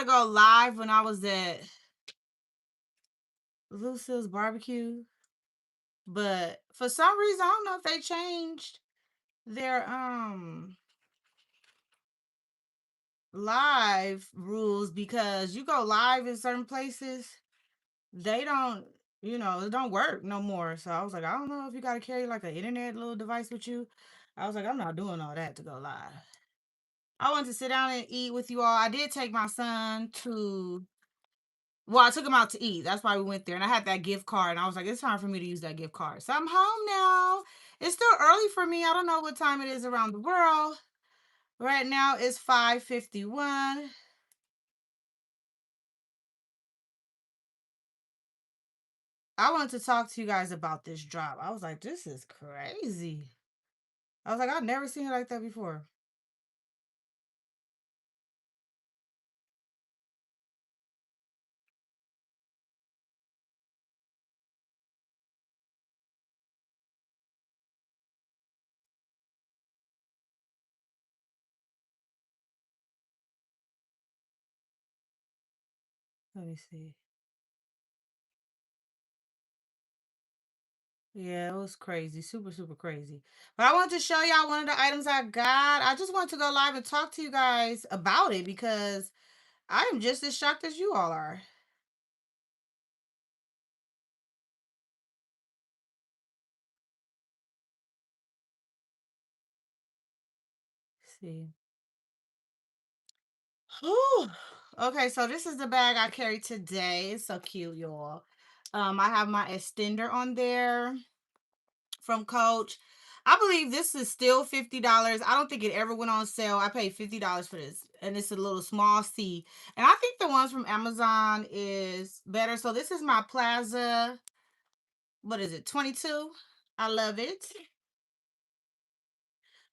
to go live when I was at Lucille's barbecue, but for some reason, I don't know if they changed their live rules because you go live in certain places, they don't, it don't work no more. So I was like, I don't know if you got to carry like an internet little device with you. I was like, I'm not doing all that to go live. I wanted to sit down and eat with you all. I did take my son to, well, I took him out to eat. That's why we went there. And I had that gift card. And I was like, it's time for me to use that gift card. So I'm home now. It's still early for me. I don't know what time it is around the world. Right now it's 5:51. I wanted to talk to you guys about this drop. I was like, this is crazy. I was like, I've never seen it like that before. Let me see. Yeah, it was crazy. Super, super crazy. But I wanted to show y'all one of the items I got. I just wanted to go live and talk to you guys about it because I am just as shocked as you all are. Let's see. Whew. Okay, so this is the bag I carry today. It's so cute, y'all. I have my extender on there from Coach. I believe this is still $50. I don't think it ever went on sale. I paid $50 for this, and it's a little small C. And I think the ones from Amazon is better. So this is my Plaza. What is it? 22. I love it.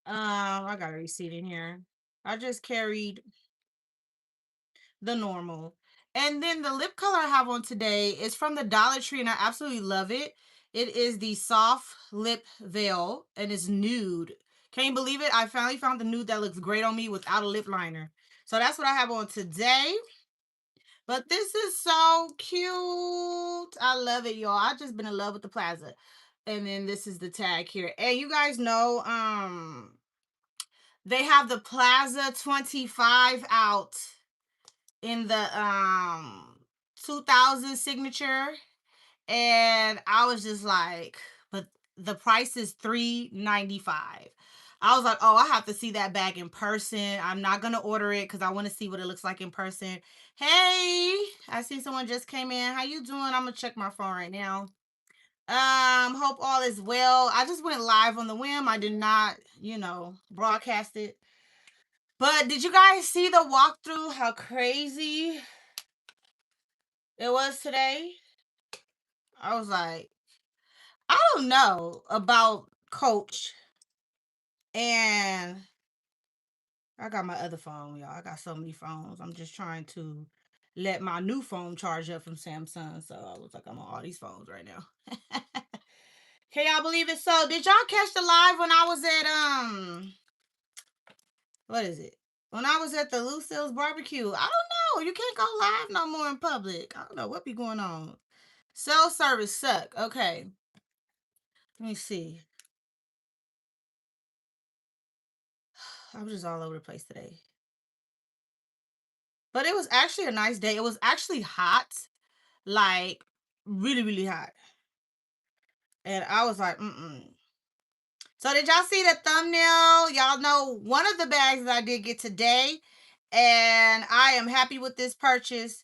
I got a receipt in here. I just carried the normal. And then the lip color I have on today is from the Dollar Tree, and I absolutely love it. It is the Soft Lip Veil, and it's nude. Can you believe it? I finally found the nude that looks great on me without a lip liner. So that's what I have on today. But this is so cute. I love it, y'all. I just been in love with the Plaza. And then this is the tag here. And you guys know, they have the Plaza 25 out in the 2000 signature, and I was just like, but the price is $395. I was like, oh, I have to see that bag in person. I'm not gonna order it because I want to see what it looks like in person. Hey, I see someone just came in. How you doing? I'm gonna check my phone right now. Hope all is well. I just went live on the whim. I did not, broadcast it. But did you guys see the walkthrough? How crazy it was today? I was like, I don't know about Coach. And I got my other phone, y'all. I got so many phones. I'm just trying to let my new phone charge up from Samsung. So I was like, I'm on all these phones right now. Can y'all believe it? So did y'all catch the live when I was at what is it? When I was at the Lucille's barbecue? I don't know. You can't go live no more in public. I don't know what be going on. Cell service suck. Okay. Let me see. I was just all over the place today. But it was actually a nice day. It was actually hot, like really, really hot. And I was like, mm-mm. So did y'all see the thumbnail? Y'all know one of the bags that I did get today, and I am happy with this purchase.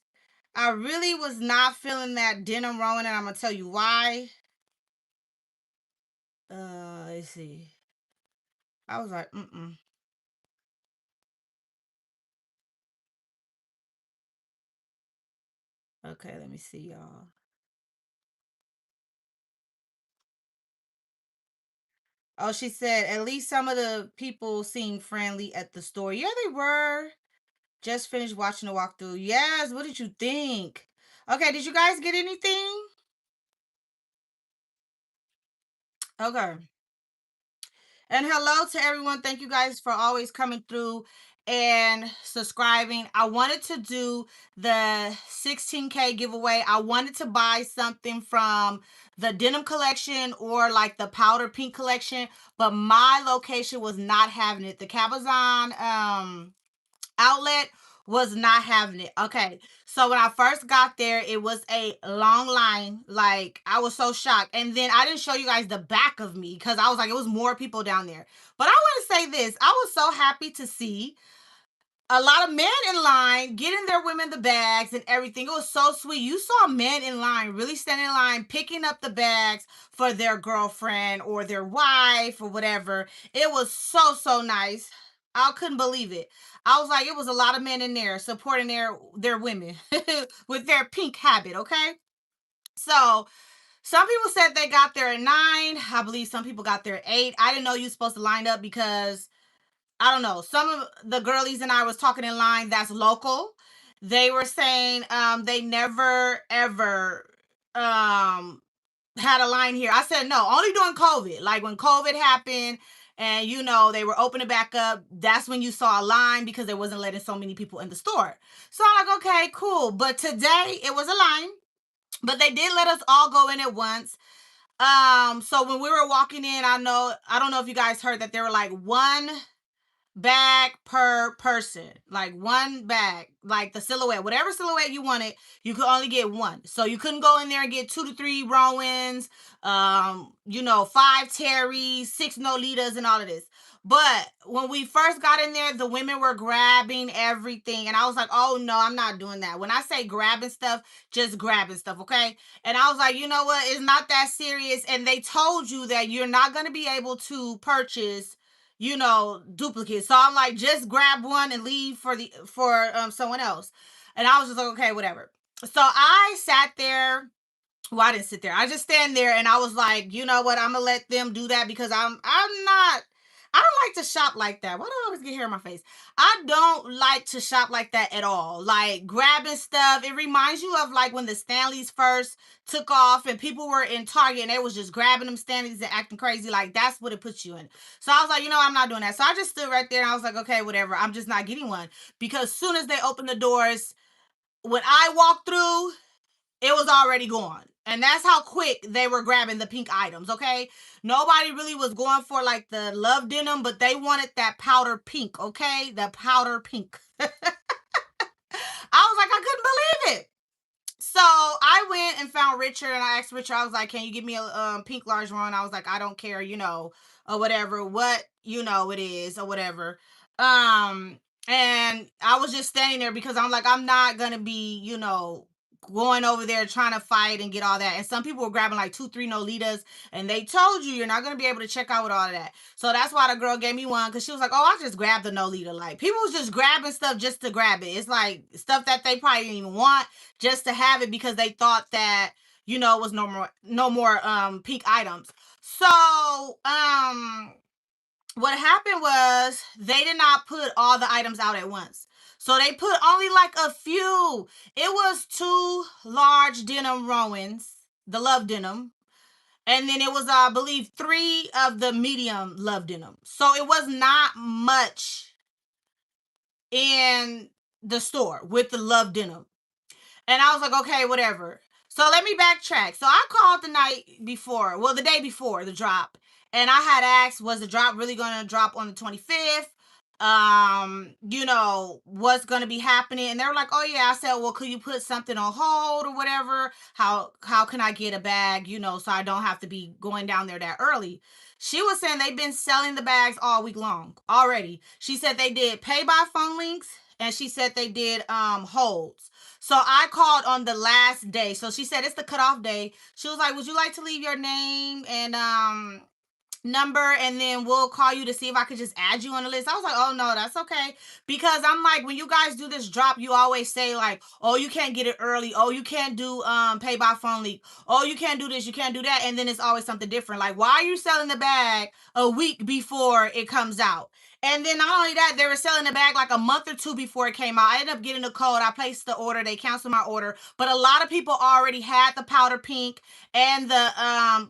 I really was not feeling that denim Rowan, and I'm gonna tell you why. Let's see. I was like, mm-mm. Okay, let me see, y'all. Oh, she said at least some of the people seemed friendly at the store. Yeah, they were. Just finished watching the walkthrough. Yes, what did you think? Okay, did you guys get anything? Okay. And hello to everyone. Thank you guys for always coming through and subscribing. I wanted to do the 16K giveaway. I wanted to buy something from the denim collection or like the powder pink collection, but my location was not having it. The Cabazon outlet was not having it. Okay. So when I first got there, it was a long line. Like, I was so shocked. And then I didn't show you guys the back of me because I was like, it was more people down there. But I want to say this, I was so happy to see a lot of men in line getting their women the bags and everything. It was so sweet. You saw men in line, really standing in line, picking up the bags for their girlfriend or their wife or whatever. It was so, so nice. I couldn't believe it. I was like, it was a lot of men in there supporting their women with their pink habit, okay? So some people said they got there at 9. I believe some people got there at 8. I didn't know you were supposed to line up because I don't know. Some of the girlies and I was talking in line that's local. They were saying they never ever um had a line here. I said no, only during COVID. Like when COVID happened and they were opening back up, that's when you saw a line because they wasn't letting so many people in the store. So I'm like, okay, cool. But today it was a line, but they did let us all go in at once. So when we were walking in, I don't know if you guys heard that there were like one bag per person, like one bag, like the silhouette, whatever silhouette you wanted, you could only get one. So you couldn't go in there and get 2 to 3 Rowans, 5 Terrys, 6 Nolitas, and all of this. But when we first got in there, the women were grabbing everything, and I was like, oh no, I'm not doing that. When I say grabbing stuff, just grabbing stuff, okay? And I was like, you know what, it's not that serious. And they told you that you're not going to be able to purchase duplicates. So I'm like, just grab one and leave for someone else. And I was just like, okay, whatever. So I sat there. Well, I didn't sit there. I just stand there and I was like, you know what? I'm gonna let them do that because I don't like to shop like that. Why do I always get hair in my face? I don't like to shop like that at all. Like grabbing stuff. It reminds you of like when the Stanleys first took off and people were in Target and they was just grabbing them Stanleys and acting crazy. Like that's what it puts you in. So I was like, I'm not doing that. So I just stood right there and I was like, okay, whatever. I'm just not getting one. Because soon as they opened the doors, when I walked through, it was already gone. And that's how quick they were grabbing the pink items, okay? Nobody really was going for like the love denim, but they wanted that powder pink, okay? The powder pink. I was like, I couldn't believe it. So I went and found Richard and I asked Richard, I was like, can you give me a pink large one? I was like, I don't care, or whatever, what, it is or whatever. And I was just standing there because I'm like, I'm not going to be, going over there trying to fight and get all that. And some people were grabbing like 2, 3 Nolitas and they told you're not going to be able to check out with all of that. So that's why the girl gave me one because she was like, oh, I just grabbed the Nolita. Like people was just grabbing stuff just to grab it. It's like stuff that they probably didn't even want just to have it because they thought that, it was no more pink items. So, what happened was they did not put all the items out at once. So they put only like a few. It was 2 large denim Rowans, the love denim. And then it was, I believe, 3 of the medium love denim. So it was not much in the store with the love denim. And I was like, okay, whatever. So let me backtrack. So I called the day before the drop. And I had asked, was the drop really going to drop on the 25th? What's going to be happening? And they were like, oh yeah. I said, well, could you put something on hold or whatever? How can I get a bag, so I don't have to be going down there that early? She was saying they've been selling the bags all week long already. She said they did pay by phone links and she said they did holds. So I called on the last day. So she said it's the cutoff day. She was like, would you like to leave your name and number and then we'll call you to see if I could just add you on the list? I was like, oh no, that's okay. Because I'm like, when you guys do this drop, you always say like, oh, you can't get it early. Oh, you can't do pay by phone leak. Oh, you can't do this, you can't do that. And then it's always something different. Like, why are you selling the bag a week before it comes out? And then not only that, they were selling the bag like a month or two before it came out. I ended up getting a code. I placed the order. They canceled my order. But a lot of people already had the powder pink and the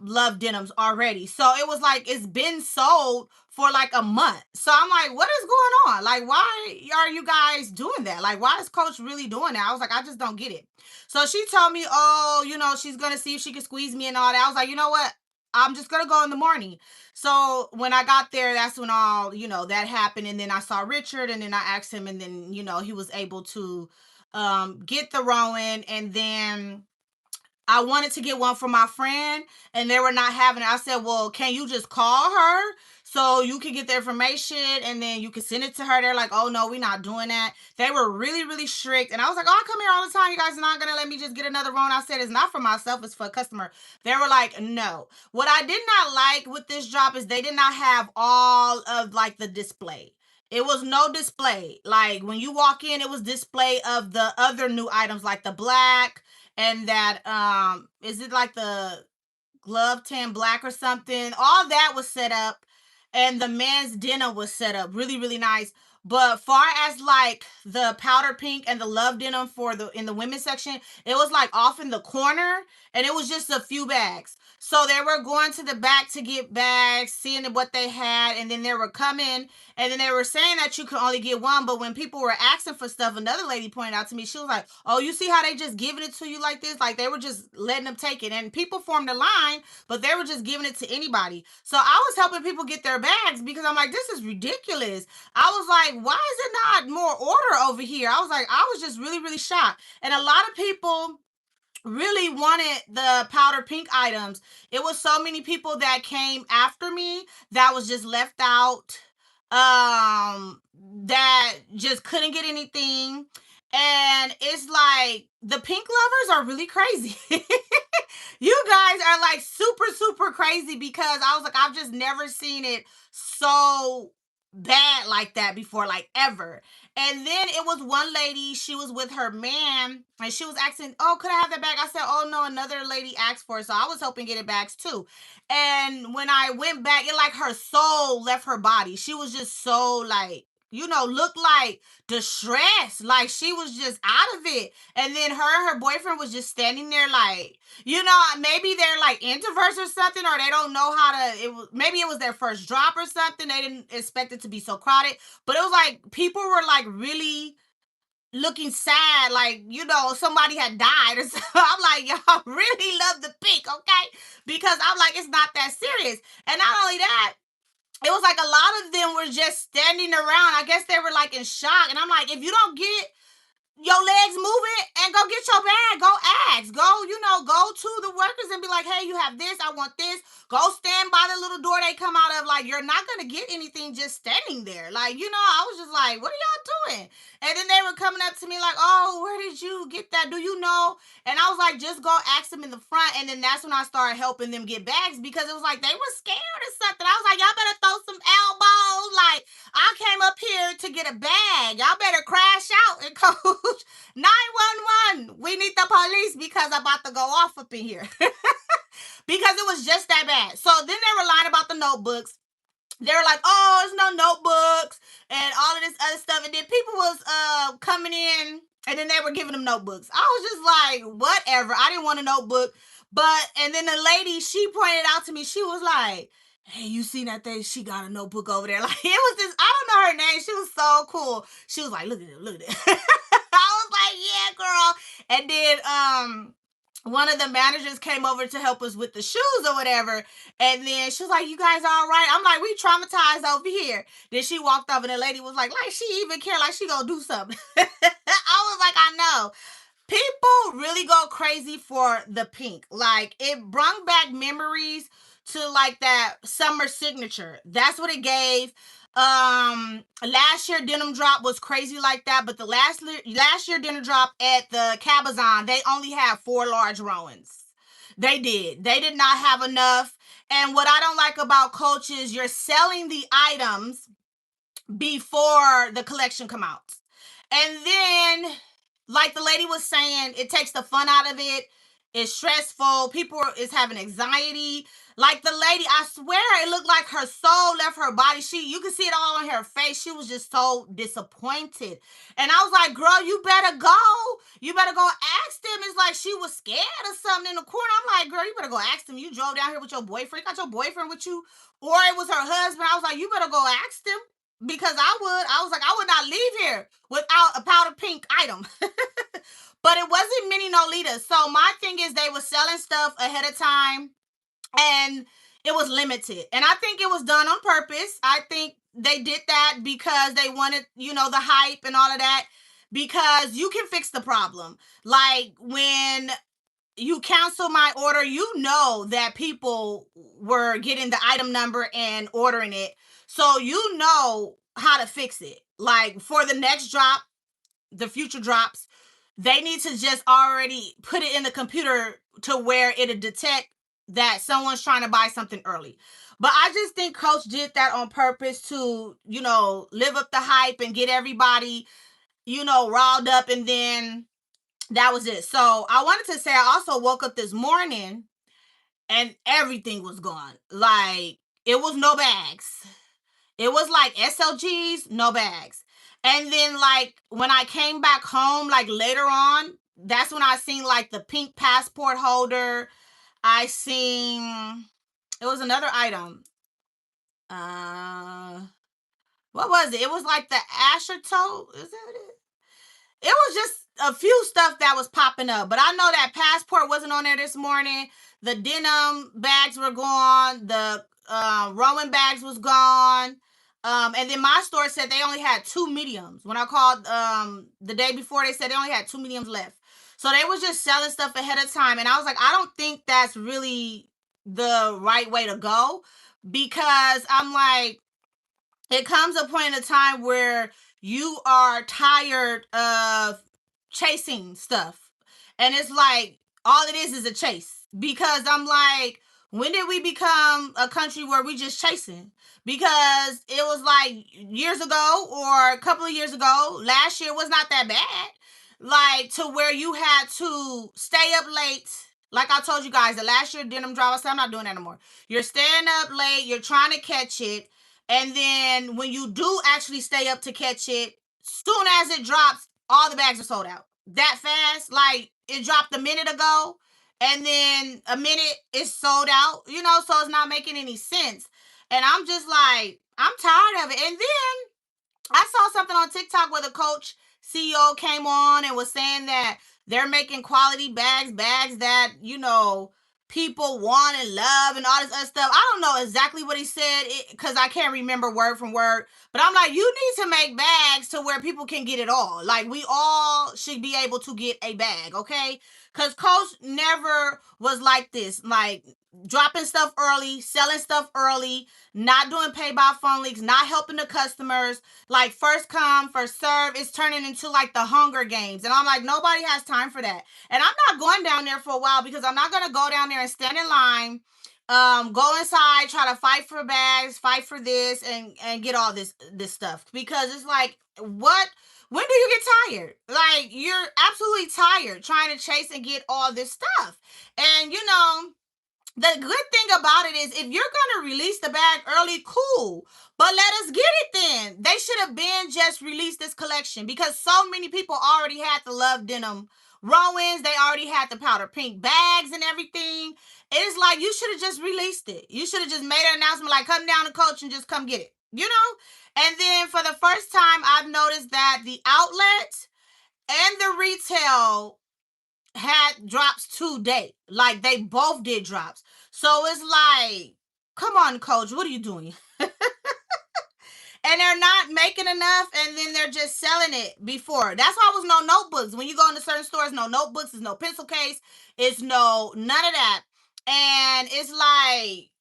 love denims already. So it was like it's been sold for like a month. So I'm like, what is going on? Like, why are you guys doing that? Like, why is Coach really doing that? I was like, I just don't get it. So she told me, oh, she's gonna see if she can squeeze me and all that. I was like, you know what? I'm just gonna go in the morning. So when I got there, that's when all, that happened. And then I saw Richard and then I asked him, and then, he was able to get the Rowan. And then I wanted to get one for my friend and they were not having it. I said, well, can you just call her so you can get the information and then you can send it to her? They're like, oh, no, we're not doing that. They were really, really strict. And I was like, oh, I come here all the time. You guys are not going to let me just get another Rona. I said, it's not for myself. It's for a customer. They were like, no. What I did not like with this job is they did not have all of like the display. It was no display. Like when you walk in, it was display of the other new items like the black, and that is it like the glove tan black or something, all that was set up, and the men's dinner was set up really, really nice. But far as like the powder pink and the love denim for the in the women's section, it was like off in the corner and it was just a few bags. So they were going to the back to get bags, seeing what they had, and then they were coming, and then they were saying that you could only get one. But when people were asking for stuff, another lady pointed out to me, she was like, oh, you see how they just giving it to you like this? Like they were just letting them take it. And people formed a line, but they were just giving it to anybody. So I was helping people get their bags because I'm like, this is ridiculous. I was like, why is it not more order over here? I was like, I was just really, really shocked. And a lot of people really wanted the powder pink items. It was so many people that came after me that was just left out, that just couldn't get anything. And it's like the pink lovers are really crazy. You guys are like super, super crazy because I was like, I've just never seen it so bad like that before, like ever. And then it was one lady, she was with her man, and she was asking, oh, could I have that bag? I said, oh, no, another lady asked for it. So I was helping get it bags too. And when I went back, it like her soul left her body. She was just so like, looked like distressed. Like she was just out of it. And then her boyfriend was just standing there like, maybe they're like introverts or something, or they don't know how to, maybe it was their first drop or something. They didn't expect it to be so crowded. But it was like people were like really looking sad, like, somebody had died or something. I'm like, y'all really love the pink, okay? Because I'm like, it's not that serious. And not only that, it was like a lot of them were just standing around. I guess they were like in shock. And I'm like, if you don't get your legs moving and go get your bag, go ask, go to the workers and be like, hey, you have this, I want this. Go stand by the little door they come out of. Like, you're not gonna get anything just standing there. Like, I was just like, what are y'all doing? And then they were coming up to me like, oh, where did you get that? Do you know? And I was like, just go ask them in the front. And then that's when I started helping them get bags because it was like they were scared or something. I was like, y'all better throw some elbows. Like, I came up here to get a bag. Y'all better crash out and coach 911. We need the police because I'm about to go off up in here. Because it was just that bad. So then they were lying about the notebooks. They were like, oh, there's no notebooks and all of this other stuff. And then people was coming in and then they were giving them notebooks. I was just like, whatever. I didn't want a notebook. And then the lady, she pointed out to me, she was like, hey, you seen that thing? She got a notebook over there. Like, it was this, I don't know her name. She was so cool. She was like, look at it, look at it. I was like, yeah, girl. And then one of the managers came over to help us with the shoes or whatever. And then she was like, you guys all right? I'm like, we traumatized over here. Then she walked up and the lady was like she even care, like she gonna do something. I was like, I know. People really go crazy for the pink. Like, it brought back memories to like that summer signature. That's what it gave. Last year denim drop was crazy like that, but the last year denim drop at the Cabazon, they only had 4 large Rowans. They did not have enough. And what I don't like about Coach is you're selling the items before the collection come out. And then, like the lady was saying, it takes the fun out of it. It's stressful. Is having anxiety. Like the lady, I swear, it looked like her soul left her body. You could see it all on her face. She was just so disappointed. And I was like, girl, you better go. You better go ask them. It's like she was scared or something in the corner. I'm like, girl, you better go ask them. You drove down here with your boyfriend. You got your boyfriend with you. Or it was her husband. I was like, you better go ask them. Because I was like, I would not leave here without a powder pink item. But it wasn't many Nolitas. So my thing is they were selling stuff ahead of time and it was limited. And I think it was done on purpose. I think they did that because they wanted, the hype and all of that. Because you can fix the problem. Like when you cancel my order, you know that people were getting the item number and ordering it. So you know how to fix it. Like for the next drop, the future drops, they need to just already put it in the computer to where it'll detect that someone's trying to buy something early. But I just think Coach did that on purpose to, live up the hype and get everybody, riled up. And then that was it. So I wanted to say I also woke up this morning and everything was gone. Like it was no bags. It was like SLGs, no bags. And then like when I came back home, like later on, that's when I seen like the pink passport holder. I seen it was another item. Uh what was it? It was like the Asher toe. Is that it? It was just a few stuff that was popping up. But I know that passport wasn't on there this morning. The denim bags were gone. The Rowan bags was gone. And then my store said they only had 2 mediums. When I called the day before, they said they only had 2 mediums left. So they was just selling stuff ahead of time. And I was like, I don't think that's really the right way to go. Because I'm like, it comes a point in a time where you are tired of chasing stuff. And it's like all it is a chase. Because I'm like, when did we become a country where we just chasing? Because it was like years ago or a couple of years ago, last year was not that bad. Like to where you had to stay up late. Like I told you guys, the last year denim drop, I said I'm not doing that anymore. You're staying up late, you're trying to catch it. And then when you do actually stay up to catch it, soon as it drops, all the bags are sold out. That fast, like it dropped a minute ago, and then a minute it's sold out, so it's not making any sense. And I'm just like, I'm tired of it. And then I saw something on TikTok where the Coach CEO came on and was saying that they're making quality bags that, people want and love and all this other stuff. I don't know exactly what he said because I can't remember word from word. But I'm like, you need to make bags to where people can get it all. Like we all should be able to get a bag, okay? Because Coach never was like this. Like dropping stuff early, selling stuff early, not doing pay by phone leaks, not helping the customers. Like first come, first serve. It's turning into like the Hunger Games. And I'm like, nobody has time for that. And I'm not going down there for a while because I'm not going to go down there and stand in line, go inside, try to fight for bags, fight for this, and get all this stuff. Because it's like, what? When do you get tired? Like, you're absolutely tired trying to chase and get all this stuff. And, the good thing about it is if you're going to release the bag early, cool. But let us get it then. They should have been just released this collection because so many people already had the Love Denim Rowans. They already had the powder pink bags and everything. It's like you should have just released it. You should have just made an announcement like come down to Coach and just come get it. And then for the first time, I've noticed that the outlet and the retail had drops today. Like they both did drops. So it's like, come on, Coach, what are you doing? And they're not making enough, and then they're just selling it before. That's why it was no notebooks. When you go into certain stores, no notebooks, there's no pencil case, it's none of that. And it's like,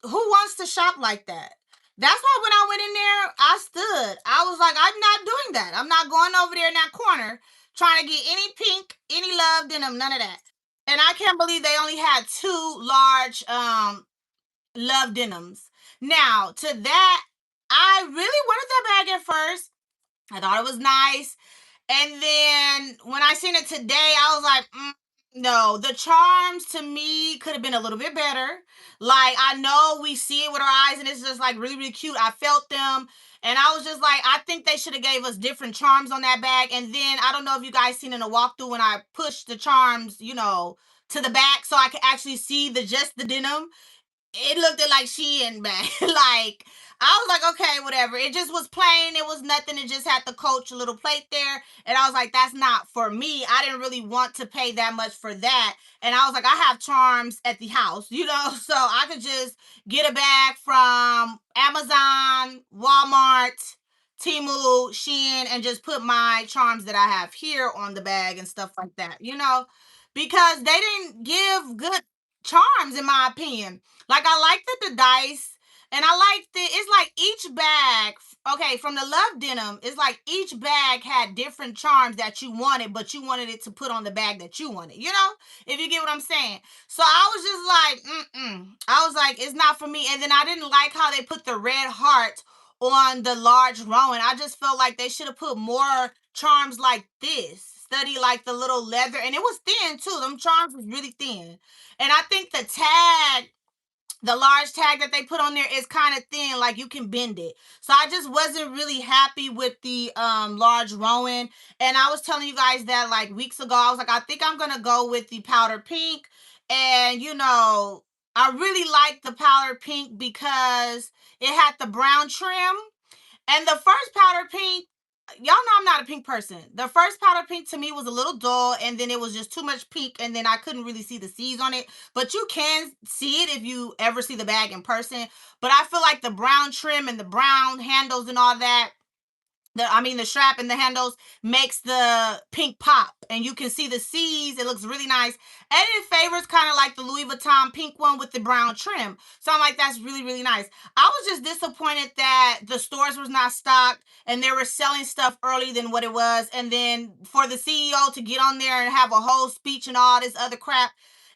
who wants to shop like that? That's why when I went in there, I stood. I was like, I'm not doing that. I'm not going over there in that corner trying to get any pink, any love denim, none of that. And I can't believe they only had 2 large love denims. Now, to that, I really wanted that bag at first. I thought it was nice. And then when I seen it today, I was like, no, the charms to me could have been a little bit better. Like, I know we see it with our eyes and it's just like really, really cute. I felt them. And I was just like, I think they should have gave us different charms on that bag. And then I don't know if you guys seen in the walkthrough when I pushed the charms, to the back so I could actually see the just the denim. It looked like Shein bag. Like, I was like, okay, whatever. It just was plain. It was nothing. It just had the Coach little plate there. And I was like, that's not for me. I didn't really want to pay that much for that. And I was like, I have charms at the house, so I could just get a bag from Amazon, Walmart, Temu, Shein, and just put my charms that I have here on the bag and stuff like that. Because they didn't give good charms, in my opinion. Like, I liked the dice, and I liked it. It's like each bag, okay, from the Love Denim, it's like each bag had different charms that you wanted, but you wanted it to put on the bag that you wanted, if you get what I'm saying. So I was just like, I was like, it's not for me. And then I didn't like how they put the red heart on the large Rowan. I just felt like they should have put more charms like this. Study like the little leather, and it was thin too. Them charms was really thin. And I think the large tag that they put on there is kind of thin, like you can bend it. So I just wasn't really happy with the large Rowan. And I was telling you guys that like weeks ago. I was like, I think I'm gonna go with the powder pink. And I really like the powder pink because it had the brown trim. And the first powder pink, y'all know I'm not a pink person. The first powder pink to me was a little dull, and then it was just too much pink, and then I couldn't really see the C's on it. But you can see it if you ever see the bag in person. But I feel like the brown trim and the brown handles and all that, the strap and the handles makes the pink pop, and you can see the C's. It looks really nice, and it favors kind of like the Louis Vuitton pink one with the brown trim. So I'm like, that's really, really nice. I was just disappointed that the stores was not stocked and they were selling stuff early than what it was, and then for the CEO to get on there and have a whole speech and all this other crap.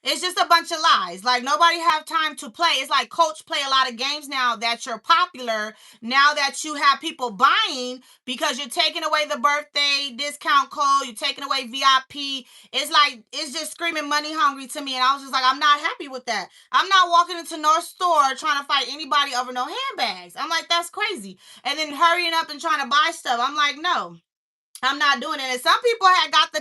It's just a bunch of lies. Like, nobody have time to play. It's like Coach play a lot of games now that you're popular, now that you have people buying, because you're taking away the birthday discount code, you're taking away VIP. It's like, it's just screaming money hungry to me. And I was just like, I'm not happy with that. I'm not walking into no store trying to fight anybody over no handbags. I'm like, that's crazy. And then hurrying up and trying to buy stuff. I'm like, no. I'm not doing it. And some people had got the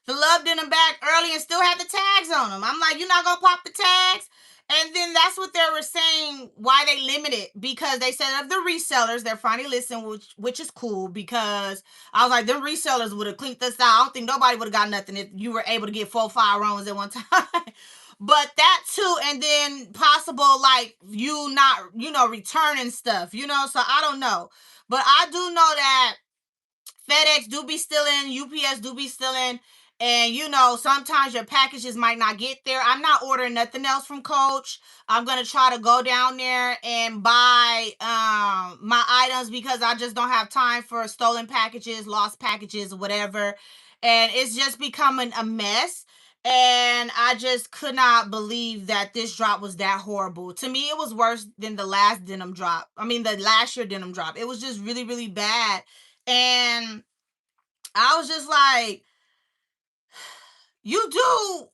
Love Denim back early and still had the tags on them. I'm like, you're not gonna pop the tags? And then that's what they were saying why they limited, because they said of the resellers, they're finally listening, which is cool, because I was like, them resellers would have clinked us out. I don't think nobody would have got nothing if you were able to get 4-5 runs at one time. But that too, and then possible like you not, returning stuff, so I don't know. But I do know that FedEx do be stealing, UPS do be stealing, and sometimes your packages might not get there. I'm not ordering nothing else from Coach. I'm gonna try to go down there and buy my items, because I just don't have time for stolen packages, lost packages, whatever. And it's just becoming a mess. And I just could not believe that this drop was that horrible. To me, it was worse than the last denim drop. I mean, the last year denim drop. It was just really, really bad. And I was just like, you do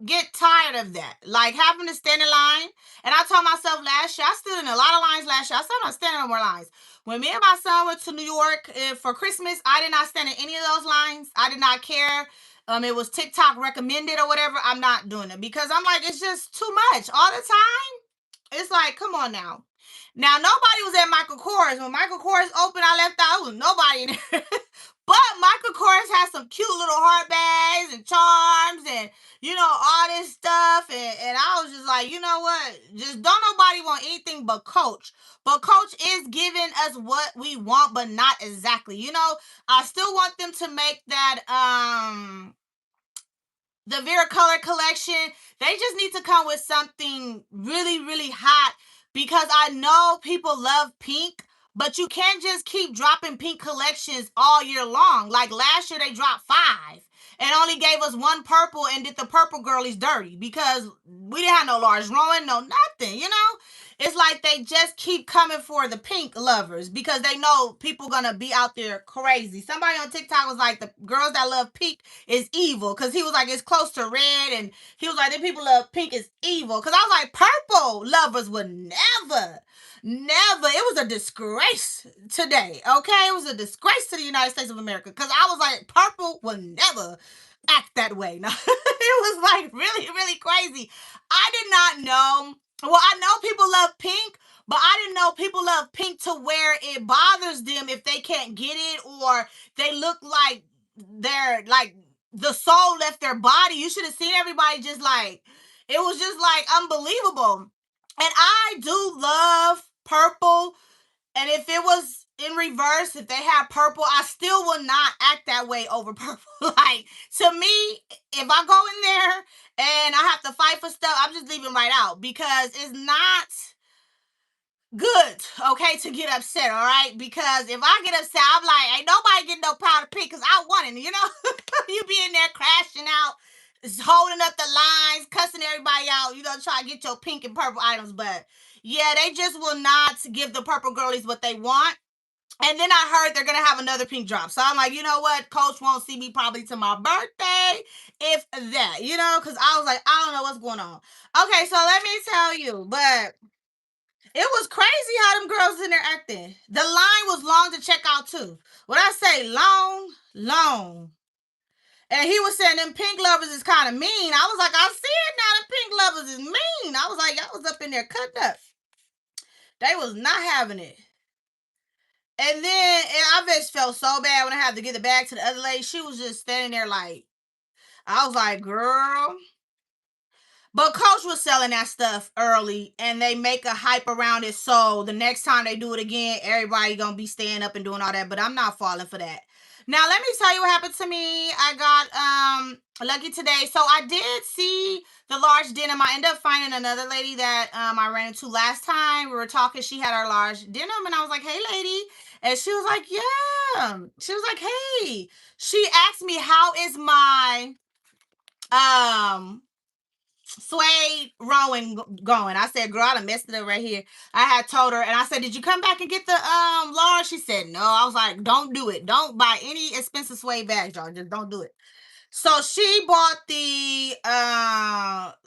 get tired of that. Like, having to stand in line. And I told myself last year, I stood in a lot of lines last year. I said I'm not standing in more lines. When me and my son went to New York for Christmas, I did not stand in any of those lines. I did not care. It was TikTok recommended or whatever. I'm not doing it, because I'm like, it's just too much all the time. It's like, come on now. Now, nobody was at Michael Kors. When Michael Kors opened, I left out. There was nobody in there. But Michael Kors has some cute little heart bags and charms and, all this stuff. And I was just like, you know what? Just don't nobody want anything but Coach. But Coach is giving us what we want, but not exactly. I still want them to make that the Vera Color collection. They just need to come with something really, really hot, because I know people love pink, but you can't just keep dropping pink collections all year long. Like last year, they dropped 5 and only gave us one purple and did the purple girlies dirty, because we didn't have no large Rowan, no nothing, it's like they just keep coming for the pink lovers because they know people gonna be out there crazy. Somebody on TikTok was like, the girls that love pink is evil, because he was like, it's close to red, and he was like, the people love pink is evil. Because I was like, purple lovers would never, never. It was a disgrace today. Okay, it was a disgrace to the United States of America, because I was like, purple will never act that way. No, it was like really, really crazy. I did not know. Well, I know people love pink, but I didn't know people love pink to where it bothers them if they can't get it, or they look like they're like the soul left their body. You should have seen everybody just like, it was just like unbelievable. And I do love purple. And if it was in reverse, if they had purple, I still will not act that way over purple. Like, to me, if I go in there and I have to fight for stuff, I'm just leaving right out, because it's not good, okay, to get upset, all right? Because if I get upset, I'm like, ain't nobody getting no powder pink because I won it, you know? You be in there crashing out, holding up the lines, cussing everybody out, you know, try to get your pink and purple items. But yeah, they just will not give the purple girlies what they want. And then I heard they're gonna have another pink drop. So I'm like, you know what? Coach won't see me probably to my birthday, if that, you know, because I was like, I don't know what's going on. Okay, so let me tell you, but it was crazy how them girls in there acting. The line was long to check out too. When I say long, long. And he was saying them pink lovers is kind of mean. I was like, I see it now. Them pink lovers is mean. I was like, y'all was up in there cutting up. They was not having it. And then I just felt so bad when I had to give the bag to the other lady. She was just standing there like, I was like, girl. But Coach was selling that stuff early, and they make a hype around it. So the next time they do it again, everybody gonna be staying up and doing all that. But I'm not falling for that. Now let me tell you what happened to me. I got lucky today. So I did see the large denim. I ended up finding another lady that I ran into last time. We were talking. She had our large denim, and I was like, "Hey, lady," and she was like, "Yeah." She was like, "Hey." She asked me, "How is my um?" suede rowing going. I said, girl, I done messed it up right here. I had told her, and I said, did you come back and get the large? She said, no. I was like, don't do it. Don't buy any expensive suede bags, y'all. Just don't do it. So she bought the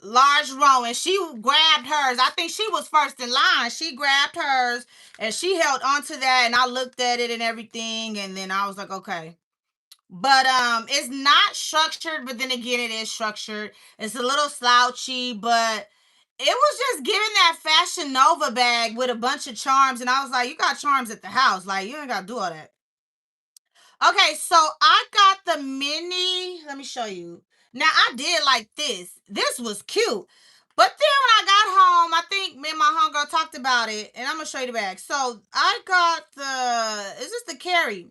large rowing. She grabbed hers. I think she was first in line. She grabbed hers and she held onto that, and I looked at it and everything, and then I was like, okay. But it's not structured, but then again it is structured. It's a little slouchy, but it was just giving that Fashion Nova bag with a bunch of charms, and I was like, you got charms at the house, like you ain't gotta do all that. Okay, so I got the mini. Let me show you. Now I did like this. This was cute. But then when I got home, I think me and my homegirl talked about it, and I'm gonna show you the bag. So I got the, is this the carry?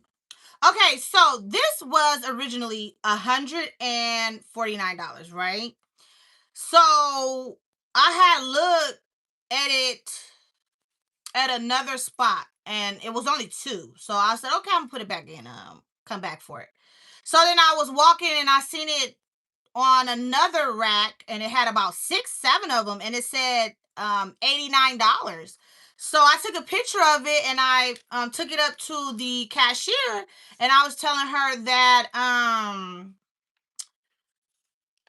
Okay, so this was originally $149, right? So I had looked at it at another spot, and it was only two. So I said, okay, I'm gonna put it back in, come back for it. So then I was walking and I seen it on another rack, and it had about 6, 7 of them, and it said $89. So I took a picture of it, and I took it up to the cashier, and I was telling her that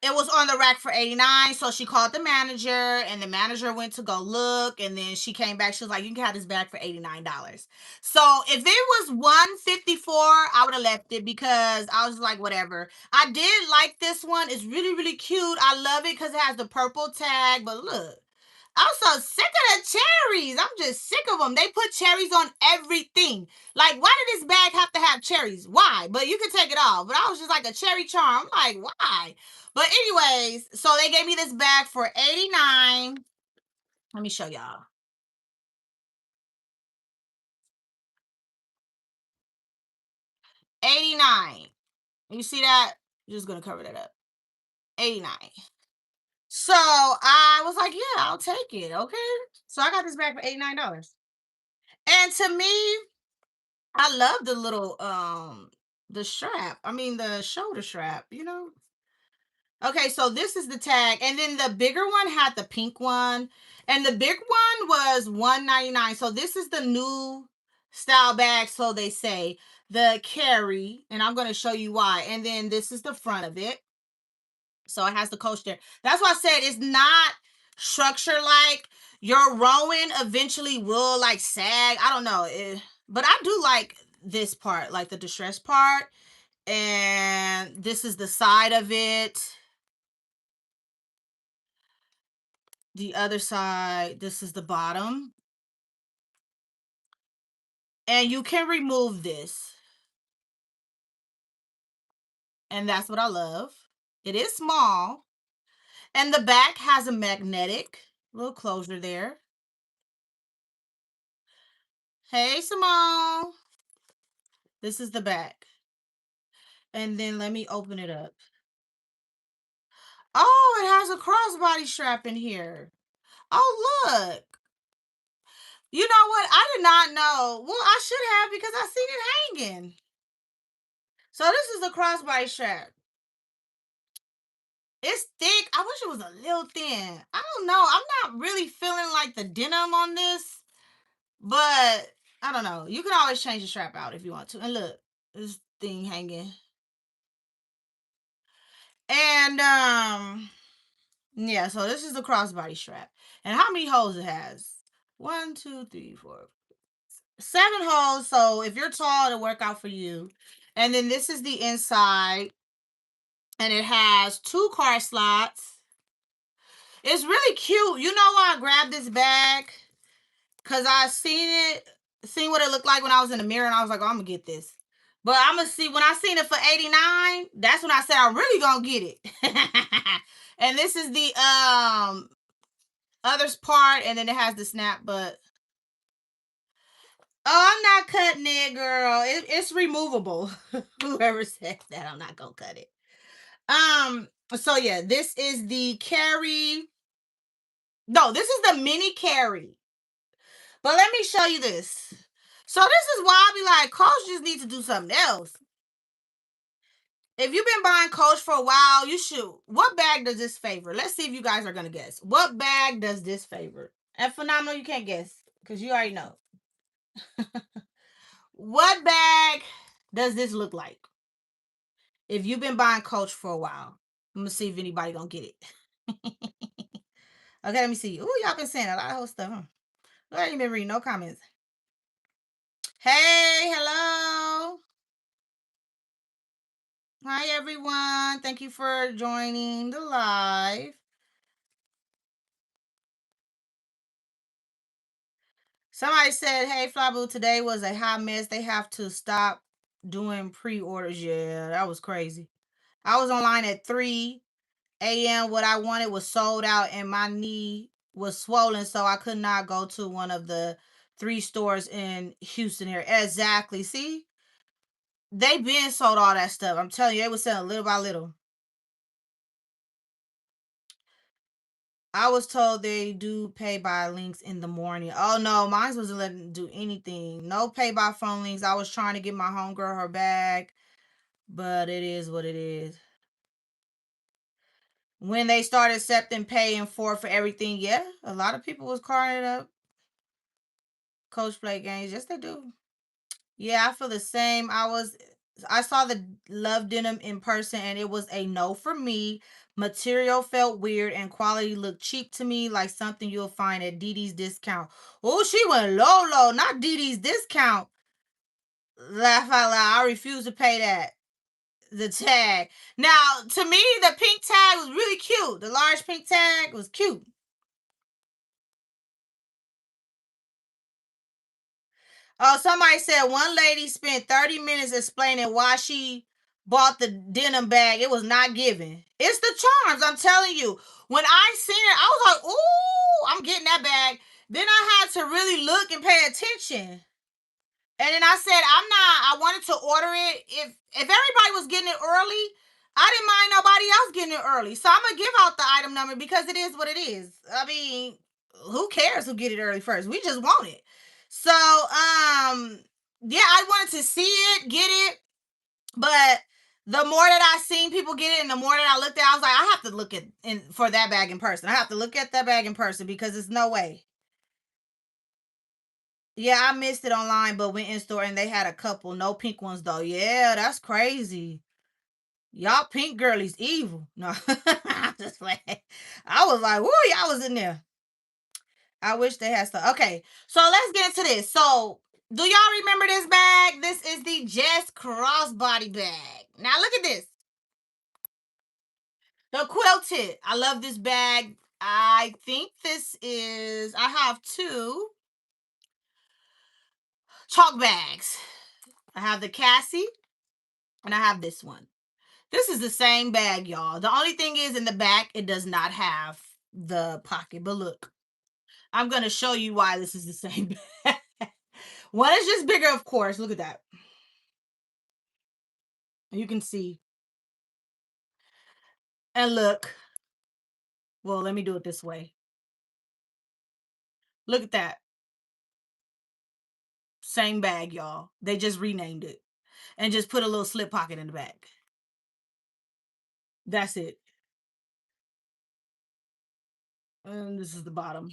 it was on the rack for 89. So she called the manager, and the manager went to go look, and then she came back. She was like, you can have this bag for $89. So if it was 154, I would have left it, because I was like, whatever. I did like this one. It's really, really cute. I love it because it has the purple tag. But look, I'm so sick of the cherries. I'm just sick of them. They put cherries on everything. Like, why did this bag have to have cherries? Why? But you can take it off. But I was just like, a cherry charm. I'm like, why? But anyways, so they gave me this bag for 89. Let me show y'all. 89. You see that? I'm just gonna cover that up. 89. So I was like, yeah, I'll take it. Okay. So I got this bag for $89. And to me, I love the little the strap. I mean the shoulder strap, you know? Okay, so this is the tag, and then the bigger one had the pink one, and the big one was $1.99. So this is the new style bag, so they say, the carry, and I'm gonna show you why. And then this is the front of it, so it has the coach there. That's why I said it's not structured like your rowing eventually will like sag. I don't know, but I do like this part, like the distress part, and this is the side of it. The other side, this is the bottom. And you can remove this. And that's what I love. It is small. And the back has a magnetic little closure there. Hey, Simone. This is the back. And then let me open it up. Oh, it has a crossbody strap in here. Oh, look. You know what? I did not know. Well, I should have because I seen it hanging. So this is the crossbody strap. It's thick. I wish it was a little thin. I don't know. I'm not really feeling like the denim on this, but I don't know. You can always change the strap out if you want to. And look, this thing hanging. And yeah, so this is the crossbody strap. And how many holes it has? 1, 2, 3, 4, 7 holes. So if you're tall, it'll work out for you. And then this is the inside. And it has 2 card slots. It's really cute. You know why I grabbed this bag? Cause I seen what it looked like when I was in the mirror, and I was like, oh, I'm gonna get this. But I'm gonna see when I seen it for $89. That's when I said I'm really gonna get it. And this is the others part, and then it has the snap. But oh, I'm not cutting it, girl. It's removable. Whoever said that, I'm not gonna cut it. So yeah, this is the carry. No, this is the mini carry. But let me show you this. So this is why I be like, Coach just needs to do something else. If you've been buying Coach for a while, you should. What bag does this favor? Let's see if you guys are gonna guess. What bag does this favor? And phenomenal, you can't guess because you already know. What bag does this look like? If you've been buying Coach for a while, I'm gonna see if anybody gonna get it. Okay, let me see. Ooh, y'all been saying a lot of whole stuff, huh? I ain't been reading no comments. Hey, hello. Hi, everyone. Thank you for joining the live. Somebody said, hey, Flyblue, today was a hot mess. They have to stop doing pre-orders. Yeah, that was crazy. I was online at 3 a.m. What I wanted was sold out, and my knee was swollen, so I could not go to one of the 3 stores in Houston area. Exactly. See? They been sold all that stuff. I'm telling you, they was selling little by little. I was told they do pay by links in the morning. Oh no, mine wasn't letting do anything. No pay by phone links. I was trying to get my homegirl her bag, but it is what it is. When they started accepting pay in for everything, yeah, a lot of people was calling it up. Coach play games, yes they do. Yeah, I feel the same. I saw the Love Denim in person and it was a no for me. Material felt weird and quality looked cheap to me, like something you'll find at Didi's discount. Oh, she went low, not Didi's discount. Laugh out loud. I refuse to pay that. The tag. Now, to me, the pink tag was really cute. The large pink tag was cute. Oh, somebody said one lady spent 30 minutes explaining why she bought the denim bag. It was not given. It's the charms, I'm telling you. When I seen it, I was like, ooh, I'm getting that bag. Then I had to really look and pay attention. And then I said, I wanted to order it. If everybody was getting it early, I didn't mind nobody else getting it early. So I'm gonna give out the item number because it is what it is. I mean, who cares who get it early first? We just want it. So yeah, I wanted to see it, get it, but The more that I seen people get it, and the more that I looked at, I was like, I have to look at for that bag in person. I have to look at that bag in person because it's no way. Yeah, I missed it online, but went in store and they had a couple. No pink ones though. Yeah, that's crazy. Y'all pink girlies evil. No, I'm just playing. I was like, whoa, y'all was in there. I wish they had stuff. Okay, so let's get into this. So, do y'all remember this bag? This is the Jess crossbody bag. Now look at this. The quilted. I love this bag. I think this is. I have two chalk bags. I have the Cassie, and I have this one. This is the same bag, y'all. The only thing is in the back, it does not have the pocket. But look, I'm going to show you why this is the same bag. One is just bigger, of course. Look at that. You can see. And look. Well, let me do it this way. Look at that. Same bag, y'all. They just renamed it and just put a little slip pocket in the back. That's it. And this is the bottom.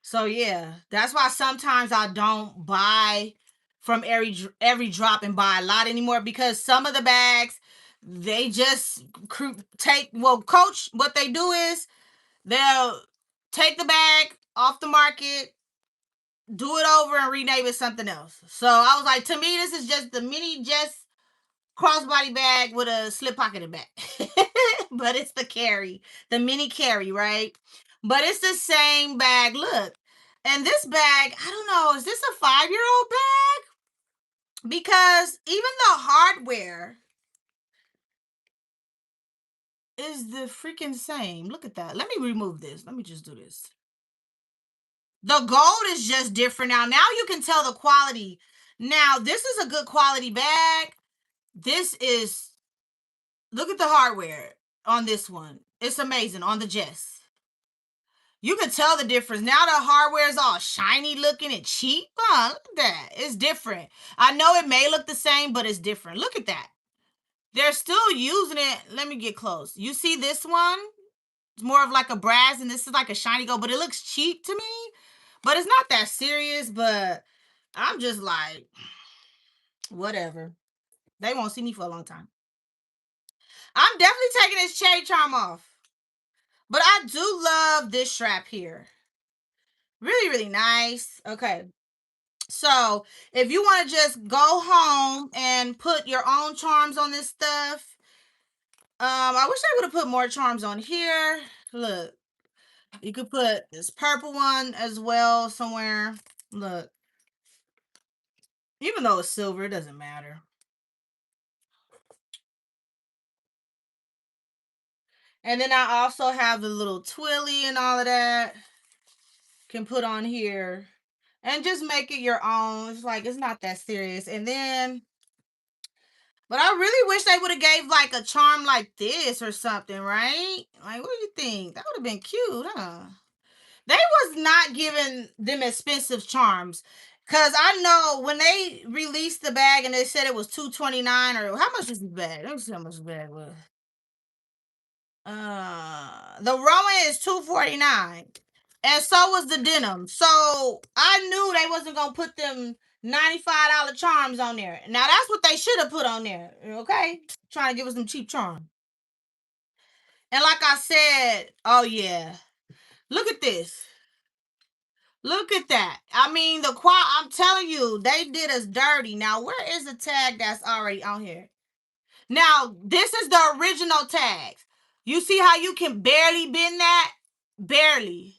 So yeah, that's why sometimes I don't buy from every drop and buy a lot anymore, because some of the bags they just take, well, Coach, what they do is they'll take the bag off the market, do it over and rename it something else. So I was like, to me, this is just the mini Jess crossbody bag with a slip pocket in the back. But it's the carry, the mini carry, right? But it's the same bag. Look. And this bag, I don't know, is this a 5-year-old bag? Because even the hardware is the freaking same. Look at that. Let me remove this. Let me just do this. The gold is just different now. Now you can tell the quality. Now, this is a good quality bag. This is, look at the hardware on this one. It's amazing on the Jess. You can tell the difference. Now the hardware is all shiny looking and cheap. Oh, look at that. It's different. I know it may look the same, but it's different. Look at that. They're still using it. Let me get close. You see this one? It's more of like a brass, and this is like a shiny gold, but it looks cheap to me. But it's not that serious, but I'm just like, whatever. They won't see me for a long time. I'm definitely taking this cherry charm off. But I do love this strap here. Really, really nice. Okay. So if you want to just go home and put your own charms on this stuff, I wish I would have put more charms on here. Look, you could put this purple one as well somewhere. Look, even though it's silver, it doesn't matter. And then I also have the little twilly and all of that. Can put on here and just make it your own. It's like, it's not that serious. And then, but I really wish they would have gave like a charm like this or something, right? Like, what do you think? That would have been cute, huh? They was not giving them expensive charms. Cause I know when they released the bag and they said it was $229, or how much is the bag? Let me see how much the bag was. The Rowan is $249. And so was the denim. So I knew they wasn't gonna put them $95 charms on there. Now that's what they should have put on there. Okay? Trying to give us some cheap charm. And like I said, oh yeah. Look at this. Look at that. I mean, I'm telling you, they did us dirty. Now, where is the tag that's already on here? Now, this is the original tags. You see how you can barely bend that? Barely.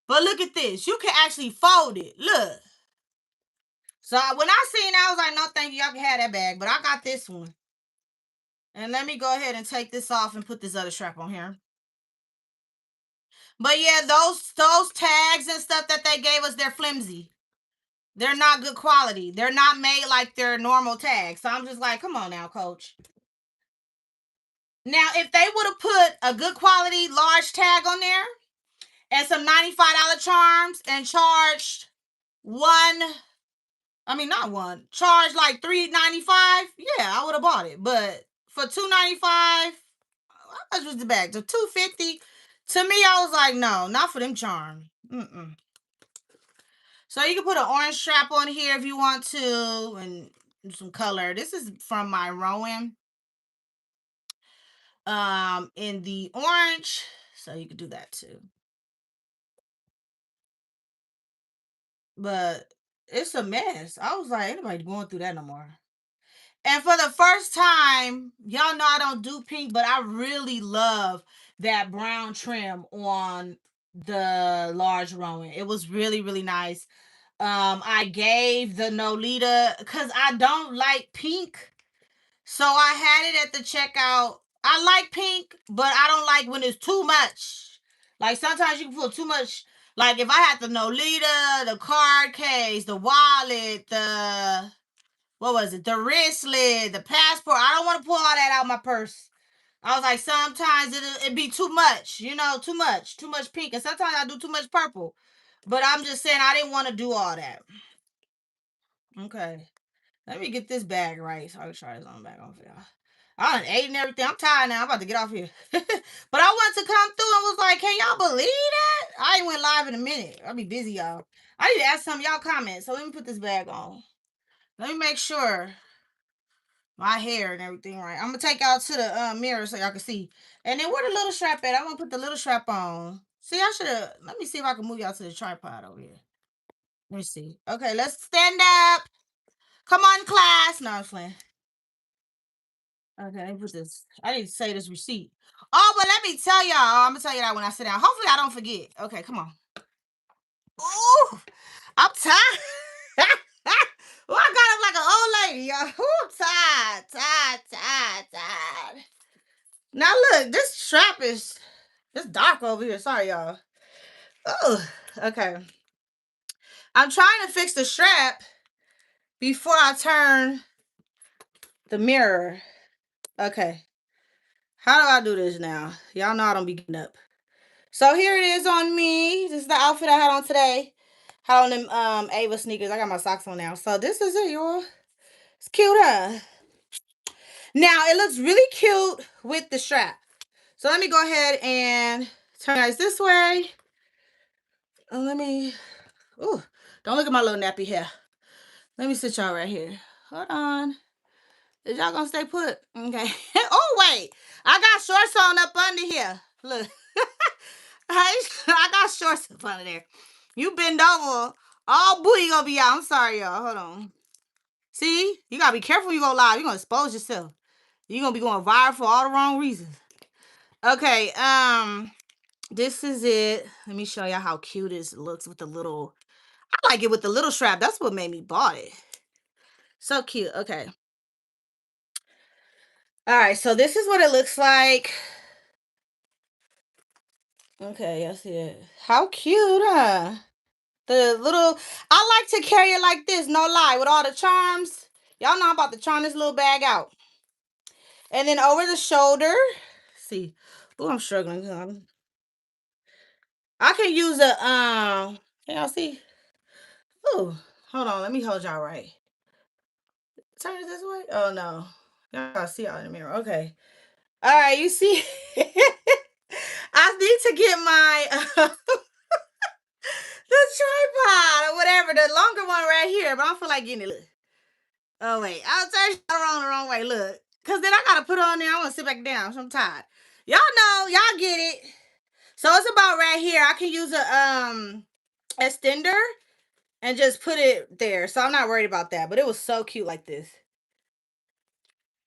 But look at this. You can actually fold it. Look. So when I seen that, I was like, no, thank you. Y'all can have that bag. But I got this one. And let me go ahead and take this off and put this other strap on here. But yeah, those tags and stuff that they gave us, they're flimsy. They're not good quality. They're not made like their normal tags. So I'm just like, come on now, coach. Now, if they would have put a good quality large tag on there and some $95 charms and charged one I mean, not one. Charge like $3.95. Yeah, I would have bought it. But for $2.95, how much was the bag? The $2.50. To me, I was like, no, not for them charm. Mm-mm. So you can put an orange strap on here if you want to, and some color. This is from my Rowan. In the orange, so you could do that too. But it's a mess. I was like, anybody going through that no more. And for the first time, y'all know I don't do pink, but I really love that brown trim on the large Rowan. It was really, really nice. I gave the Nolita because I don't like pink. So I had it at the checkout. I like pink, but I don't like when it's too much. Like sometimes you can put too much. Like if I had the Nolita, the card case, the wallet, the what was it? The wristlet, the passport. I don't want to pull all that out of my purse. I was like, sometimes it'd be too much, too much pink. And sometimes I do too much purple. But I'm just saying I didn't want to do all that. Okay. Let me get this bag right so I can try this on back on for y'all. I done ate and everything. I'm tired now. I'm about to get off here. But I wanted to come through and was like, can y'all believe that? I ain't went live in a minute. I'll be busy, y'all. I need to ask some of y'all comments. So let me put this bag on. Let me make sure my hair and everything right. I'm gonna take y'all to the mirror so y'all can see. And then where the little strap at? I'm gonna put the little strap on. See, I should have. Let me see if I can move y'all to the tripod over here. Let me see. Okay, let's stand up. Come on, class. No, I'm playing. Okay, let me put this. I need to say this receipt. Oh, but let me tell y'all. I'm gonna tell you that when I sit down. Hopefully, I don't forget. Okay, come on. Ooh, I'm tired. Well, I got up like an old lady, y'all. Ooh, tired. Now look, this strap is it's dark over here. Sorry, y'all. Oh, okay. I'm trying to fix the strap before I turn the mirror. Okay. How do I do this now? Y'all know I don't be getting up. So here it is on me. This is the outfit I had on today. Had on them Ava sneakers. I got my socks on now. So this is it, y'all. It's cute, huh? Now it looks really cute with the strap. So let me go ahead and turn guys this way. Let me. Ooh, don't look at my little nappy hair. Let me sit y'all right here. Hold on. Is y'all gonna stay put? Okay. Oh wait, I got shorts on up under here. Look, I got shorts up under there. You bend over, all booty gonna be out. I'm sorry, y'all. Hold on. See, you gotta be careful when you go live. You gonna expose yourself. You gonna be going viral for all the wrong reasons. Okay. This is it. Let me show y'all how cute it looks with the little. I like it with the little strap. That's what made me bought it. So cute. Okay. All right. So this is what it looks like. Okay, I see it. How cute, huh? The little. I like to carry it like this. No lie, with all the charms. Y'all know I'm about to charm this little bag out. And then over the shoulder. Let's see. Oh, I'm struggling. I can use a Can y'all see? Oh, hold on. Let me hold y'all right. Turn it this way. Oh no, y'all see out in the mirror. Okay. All right. You see. I need to get my the tripod or whatever, the longer one right here. But I don't feel like getting it. Oh wait, I'll turn it around the wrong way. Look, cause then I gotta put it on there. I want to sit back down. So I'm tired. Y'all know, y'all get it. So it's about right here. I can use a extender and just put it there. So I'm not worried about that. But it was so cute like this.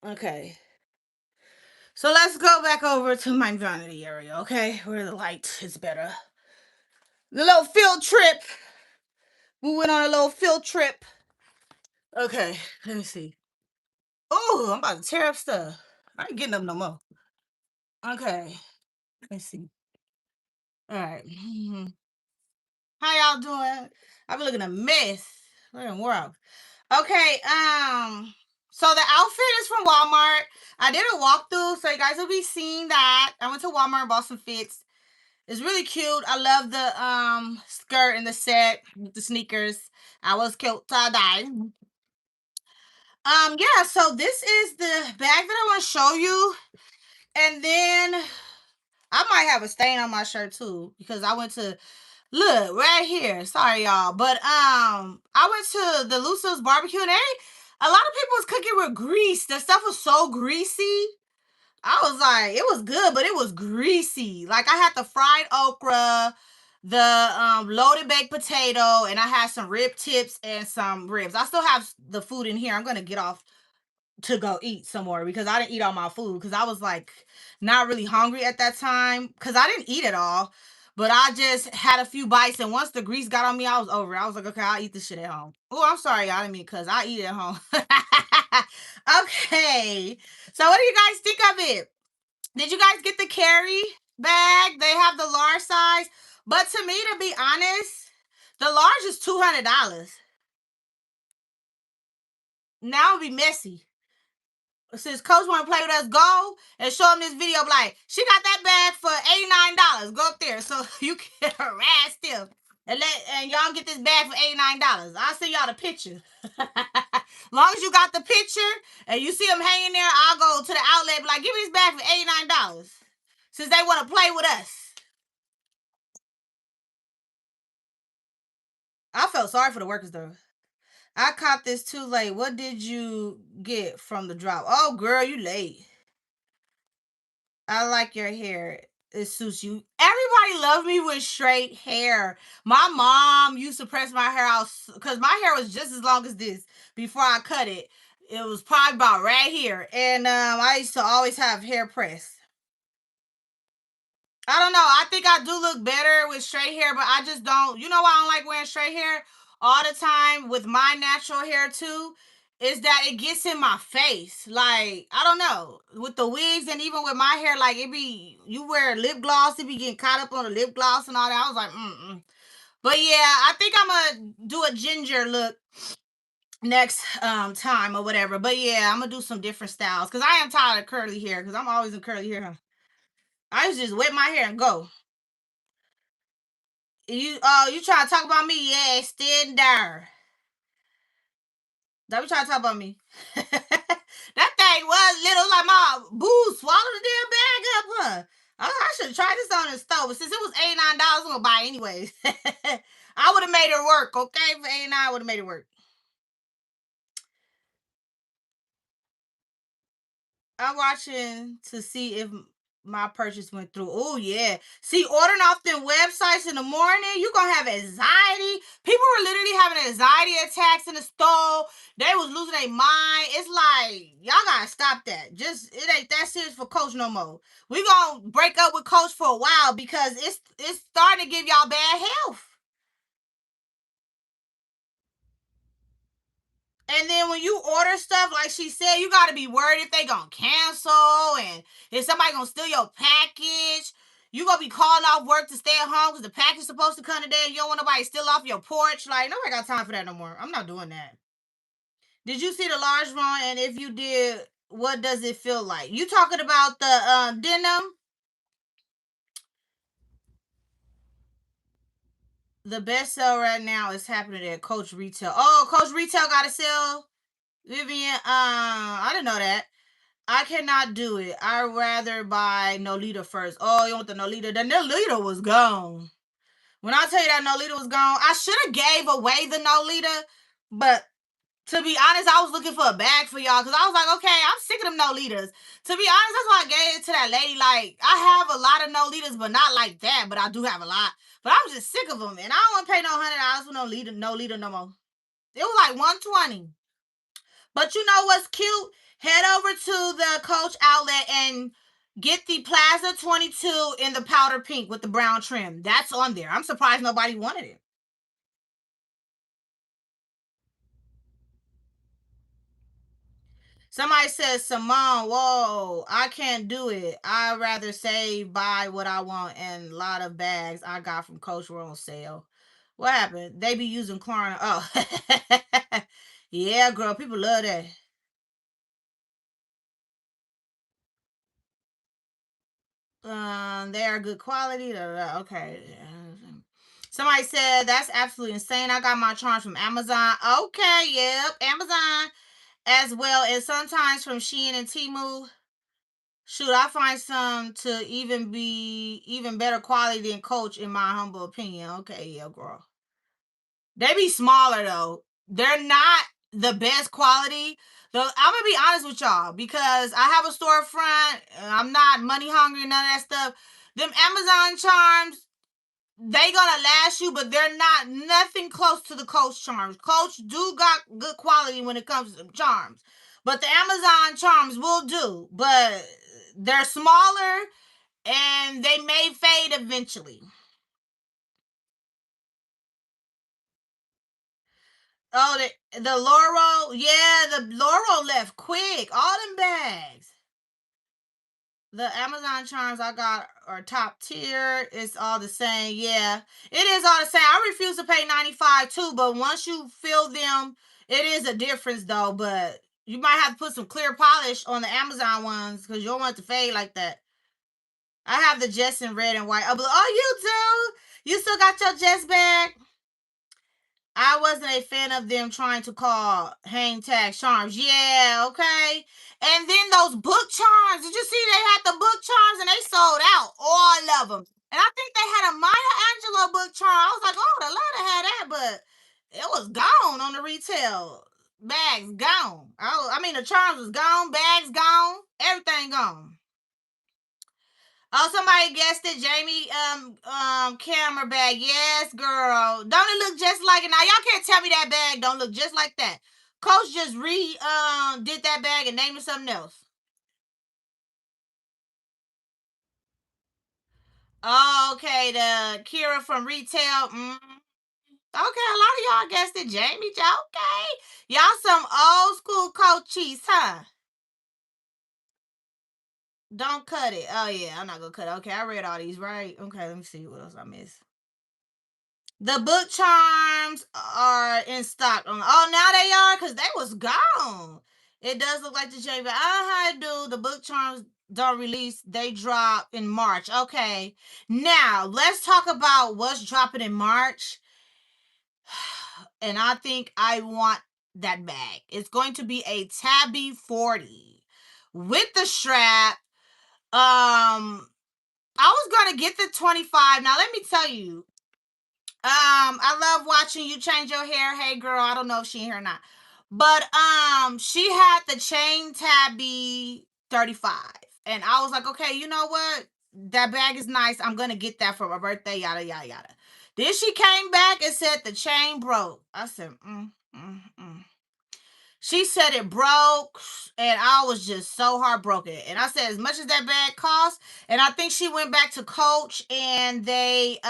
Okay. So let's go back over to my vanity area, okay? Where the light is better. The little field trip. We went on a little field trip. Okay, let me see. Oh, I'm about to tear up stuff. I ain't getting up no more. Okay, let's see. All right. How y'all doing? I've been looking a mess. What in the world? Okay, so the outfit is from Walmart. I did a walkthrough, so you guys will be seeing that. I went to Walmart and bought some fits. It's really cute. I love the skirt and the set with the sneakers. I was cute tie dye. Yeah, so this is the bag that I want to show you. And then I might have a stain on my shirt too because I went to look right here. Sorry y'all, but I went to the Lucille's barbecue and a lot of people was cooking with grease. The stuff was so greasy. I was like, it was good, but it was greasy. Like I had the fried okra, the loaded baked potato, and I had some rib tips and some ribs. I still have the food in here. I'm gonna get off to go eat some more because I didn't eat all my food because I was like not really hungry at that time because I didn't eat it all. But I just had a few bites, and once the grease got on me, I was over it. I was like, okay, I'll eat this shit at home. Oh, I'm sorry, y'all. I didn't mean because I eat it at home. Okay. So, what do you guys think of it? Did you guys get the carry bag? They have the large size. But to me, to be honest, the large is $200. Now it'll be messy. Since coach want to play with us, go and show him this video. Like, she got that bag for $89. Go up there so you can harass them and y'all get this bag for $89. I'll send y'all the picture. Long as you got the picture and you see them hanging there, I'll go to the outlet and be like, give me this bag for $89. Since they want to play with us. I felt sorry for the workers though. I caught this too late. What did you get from the drop? Oh girl, you late. I like your hair. It suits you. Everybody loved me with straight hair. My mom used to press my hair out because my hair was just as long as this before I cut it. It was probably about right here. And I used to always have hair pressed. I don't know. I think I do look better with straight hair, but I just don't. You know why I don't like wearing straight hair all the time with my natural hair too? Is that it gets in my face. Like, I don't know. With the wigs and even with my hair, like it be you wear lip gloss, it be getting caught up on the lip gloss and all that. I was like, mm. But yeah, I think I'm gonna do a ginger look next time or whatever. But yeah, I'm gonna do some different styles because I am tired of curly hair because I'm always in curly hair. I used to just wet my hair and go. You trying to talk about me? Yeah, extender. That you trying to talk about me? That thing was little like my boo swallowed the damn bag up, huh? I should have tried this on the stove, but since it was $89, I'm gonna buy it anyways. I would have made it work, okay? For 89, I would have made it work. I'm watching to see if my purchase went through. Oh yeah. See, ordering off them websites in the morning, you gonna have anxiety. People were literally having anxiety attacks in the store. They was losing their mind. It's like y'all gotta stop that. Just it ain't that serious for Coach no more. We gonna break up with Coach for a while because it's starting to give y'all bad health. And then when you order stuff, like she said, you gotta be worried if they gonna cancel and if somebody gonna steal your package. You gonna be calling off work to stay at home because the package supposed to come today and you don't want nobody steal off your porch. Like, nobody got time for that no more. I'm not doing that. Did you see the large one? And if you did, what does it feel like? You talking about the denim? The best sale right now is happening at Coach Retail. Oh, Coach Retail got a sale. Vivian, I didn't know that. I cannot do it. I'd rather buy Nolita first. Oh, you want the Nolita? The Nolita was gone. When I tell you that Nolita was gone, I should have gave away the Nolita, but to be honest, I was looking for a bag for y'all because I was like, okay, I'm sick of them Nolitas. To be honest, that's why I gave it to that lady. Like, I have a lot of Nolitas, but not like that. But I do have a lot. But I was just sick of them, and I don't want to pay no $100 for Nolita no more. It was like 120. But you know what's cute? Head over to the Coach outlet and get the Plaza 22 in the powder pink with the brown trim. That's on there. I'm surprised nobody wanted it. Somebody says, Simone, whoa, I can't do it. I'd rather save, buy what I want, and a lot of bags I got from Coach were on sale. What happened? They be using Klarna. Oh, yeah, girl, people love that. They are good quality. Da, da, da. Okay. Somebody said that's absolutely insane. I got my charms from Amazon. Okay, yep, Amazon as well as sometimes from Shein and Temu. Shoot, I find some to even be even better quality than Coach, in my humble opinion. Okay, yeah, girl. They be smaller though. They're not the best quality. I'm gonna be honest with y'all because I have a storefront. I'm not money hungry, none of that stuff. Them Amazon charms, they gonna last you, but they're not nothing close to the Coach charms. Coach do got good quality when it comes to charms, but the Amazon charms will do. But they're smaller and they may fade eventually. Oh, the Laurel, yeah, the Laurel left quick. All them bags. The Amazon charms I got are top tier. It's all the same. Yeah, it is all the same. I refuse to pay 95 too, but once you fill them, it is a difference though. But you might have to put some clear polish on the Amazon ones because you don't want it to fade like that. I have the Jess in red and white. Oh, you do? You still got your Jess bag? I wasn't a fan of them trying to call hang tag charms. Yeah, okay. And then those book charms. Did you see they had the book charms and they sold out all of them? And I think they had a Maya Angelou book charm. I was like, oh, the Lord had that, but it was gone on the retail. Bags gone. Oh, I mean the charms was gone, bags gone, everything gone. Oh, somebody guessed it. Jamie, camera bag. Yes, girl. Don't it look just like it? Now y'all can't tell me that bag don't look just like that. Coach just did that bag and named it something else. Oh, okay, the Kira from retail. Okay, a lot of y'all guessed it. Jamie, okay. Y'all some old school coaches, huh? Don't cut it. Oh yeah, I'm not gonna cut it. Okay, I read all these right. Okay, let me see what else I missed. The book charms are in stock. Oh, now they are because they was gone. It does look like the J. But I do. The book charms don't release. They drop in March. Okay. Now let's talk about what's dropping in March. And I think I want that bag. It's going to be a Tabby 40 with the strap. I was gonna get the 25. Now let me tell you, I love watching you change your hair. Hey girl, I don't know if she in here or not. But she had the chain tabby 35. And I was like, okay, you know what? That bag is nice. I'm gonna get that for my birthday, yada yada yada. Then she came back and said the chain broke. I said, She said it broke, and I was just so heartbroken. And I said, as much as that bag cost, and I think she went back to Coach, and they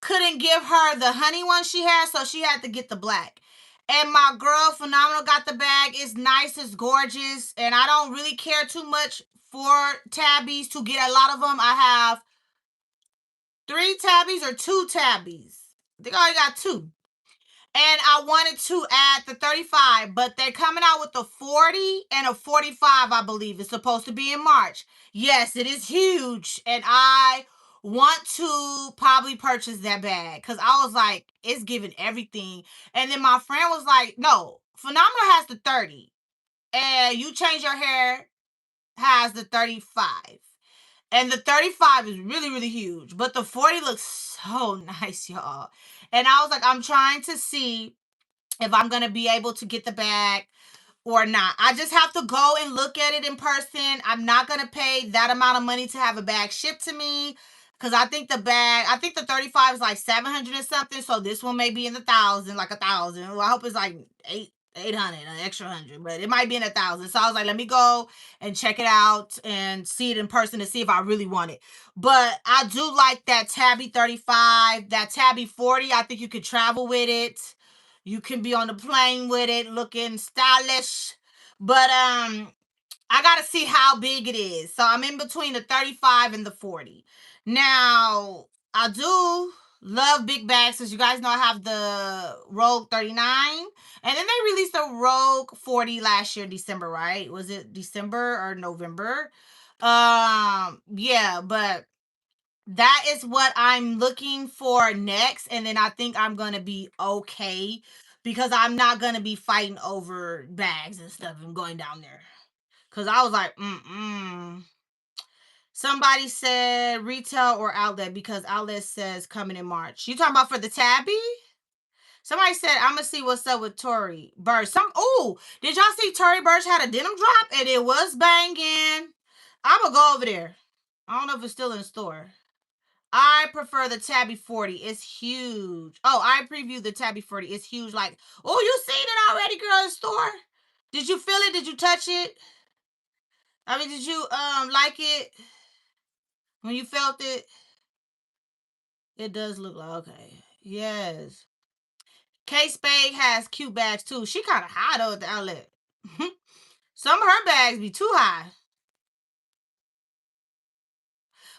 couldn't give her the honey one she had, so she had to get the black. And my girl Phenomenal got the bag. It's nice, it's gorgeous, and I don't really care too much for tabbies to get a lot of them. I have 3 tabbies or 2 tabbies. I think I only got 2. And I wanted to add the 35, but they're coming out with a 40 and a 45, I believe. It's supposed to be in March. Yes, it is huge. And I want to probably purchase that bag because I was like, it's giving everything. And then my friend was like, no, Phenomenal has the 30. And You Change Your Hair has the 35. And the 35 is really, really huge. But the 40 looks so nice, y'all. And I was like, I'm trying to see if I'm going to be able to get the bag or not. I just have to go and look at it in person. I'm not going to pay that amount of money to have a bag shipped to me because I think the 35 is like 700 or something. So this one may be in the thousand, like 1,000. Well, I hope it's like 800, an extra 100, but it might be in 1,000. So I was like, let me go and check it out and see it in person to see if I really want it. But I do like that Tabby 35, that Tabby 40. I think you could travel with it. You can be on the plane with it, looking stylish. But I gotta see how big it is. So I'm in between the 35 and the 40. Now, I do love big bags, as you guys know I have the Rogue 39. And then they released the Rogue 40 last year, December, right? Was it December or November? Yeah, but that is what I'm looking for next, and then I think I'm gonna be okay because I'm not gonna be fighting over bags and stuff and going down there. Cause I was like, Somebody said retail or outlet because outlet says coming in March. You talking about for the tabby? Somebody said I'm gonna see what's up with Tory Burch. Did y'all see Tory Burch had a denim drop and it was banging? I'm gonna go over there. I don't know if it's still in the store. I prefer the Tabby 40. It's huge. Oh, I previewed the Tabby 40. It's huge. Like, oh, you seen it already, girl, in the store? Did you feel it? Did you touch it? I mean, did you like it when you felt it? It does look like okay. Yes. K Spade has cute bags too. She kind of high though at the outlet. Some of her bags be too high.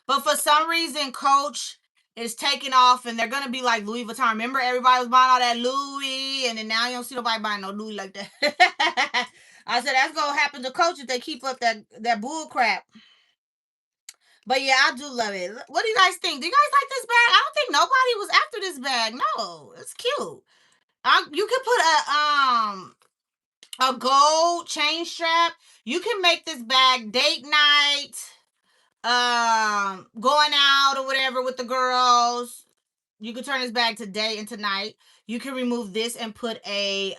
But for some reason, Coach is taking off and they're gonna be like Louis Vuitton. Remember everybody was buying all that Louis, and then now you don't see nobody buying no Louis like that. I said that's gonna happen to Coach if they keep up that bull crap. But yeah, I do love it. What do you guys think? Do you guys like this bag? I don't think nobody was after this bag. No, it's cute. You could put a gold chain strap. You can make this bag date night, going out or whatever with the girls. You can turn this bag to day and to night. You can remove this and put a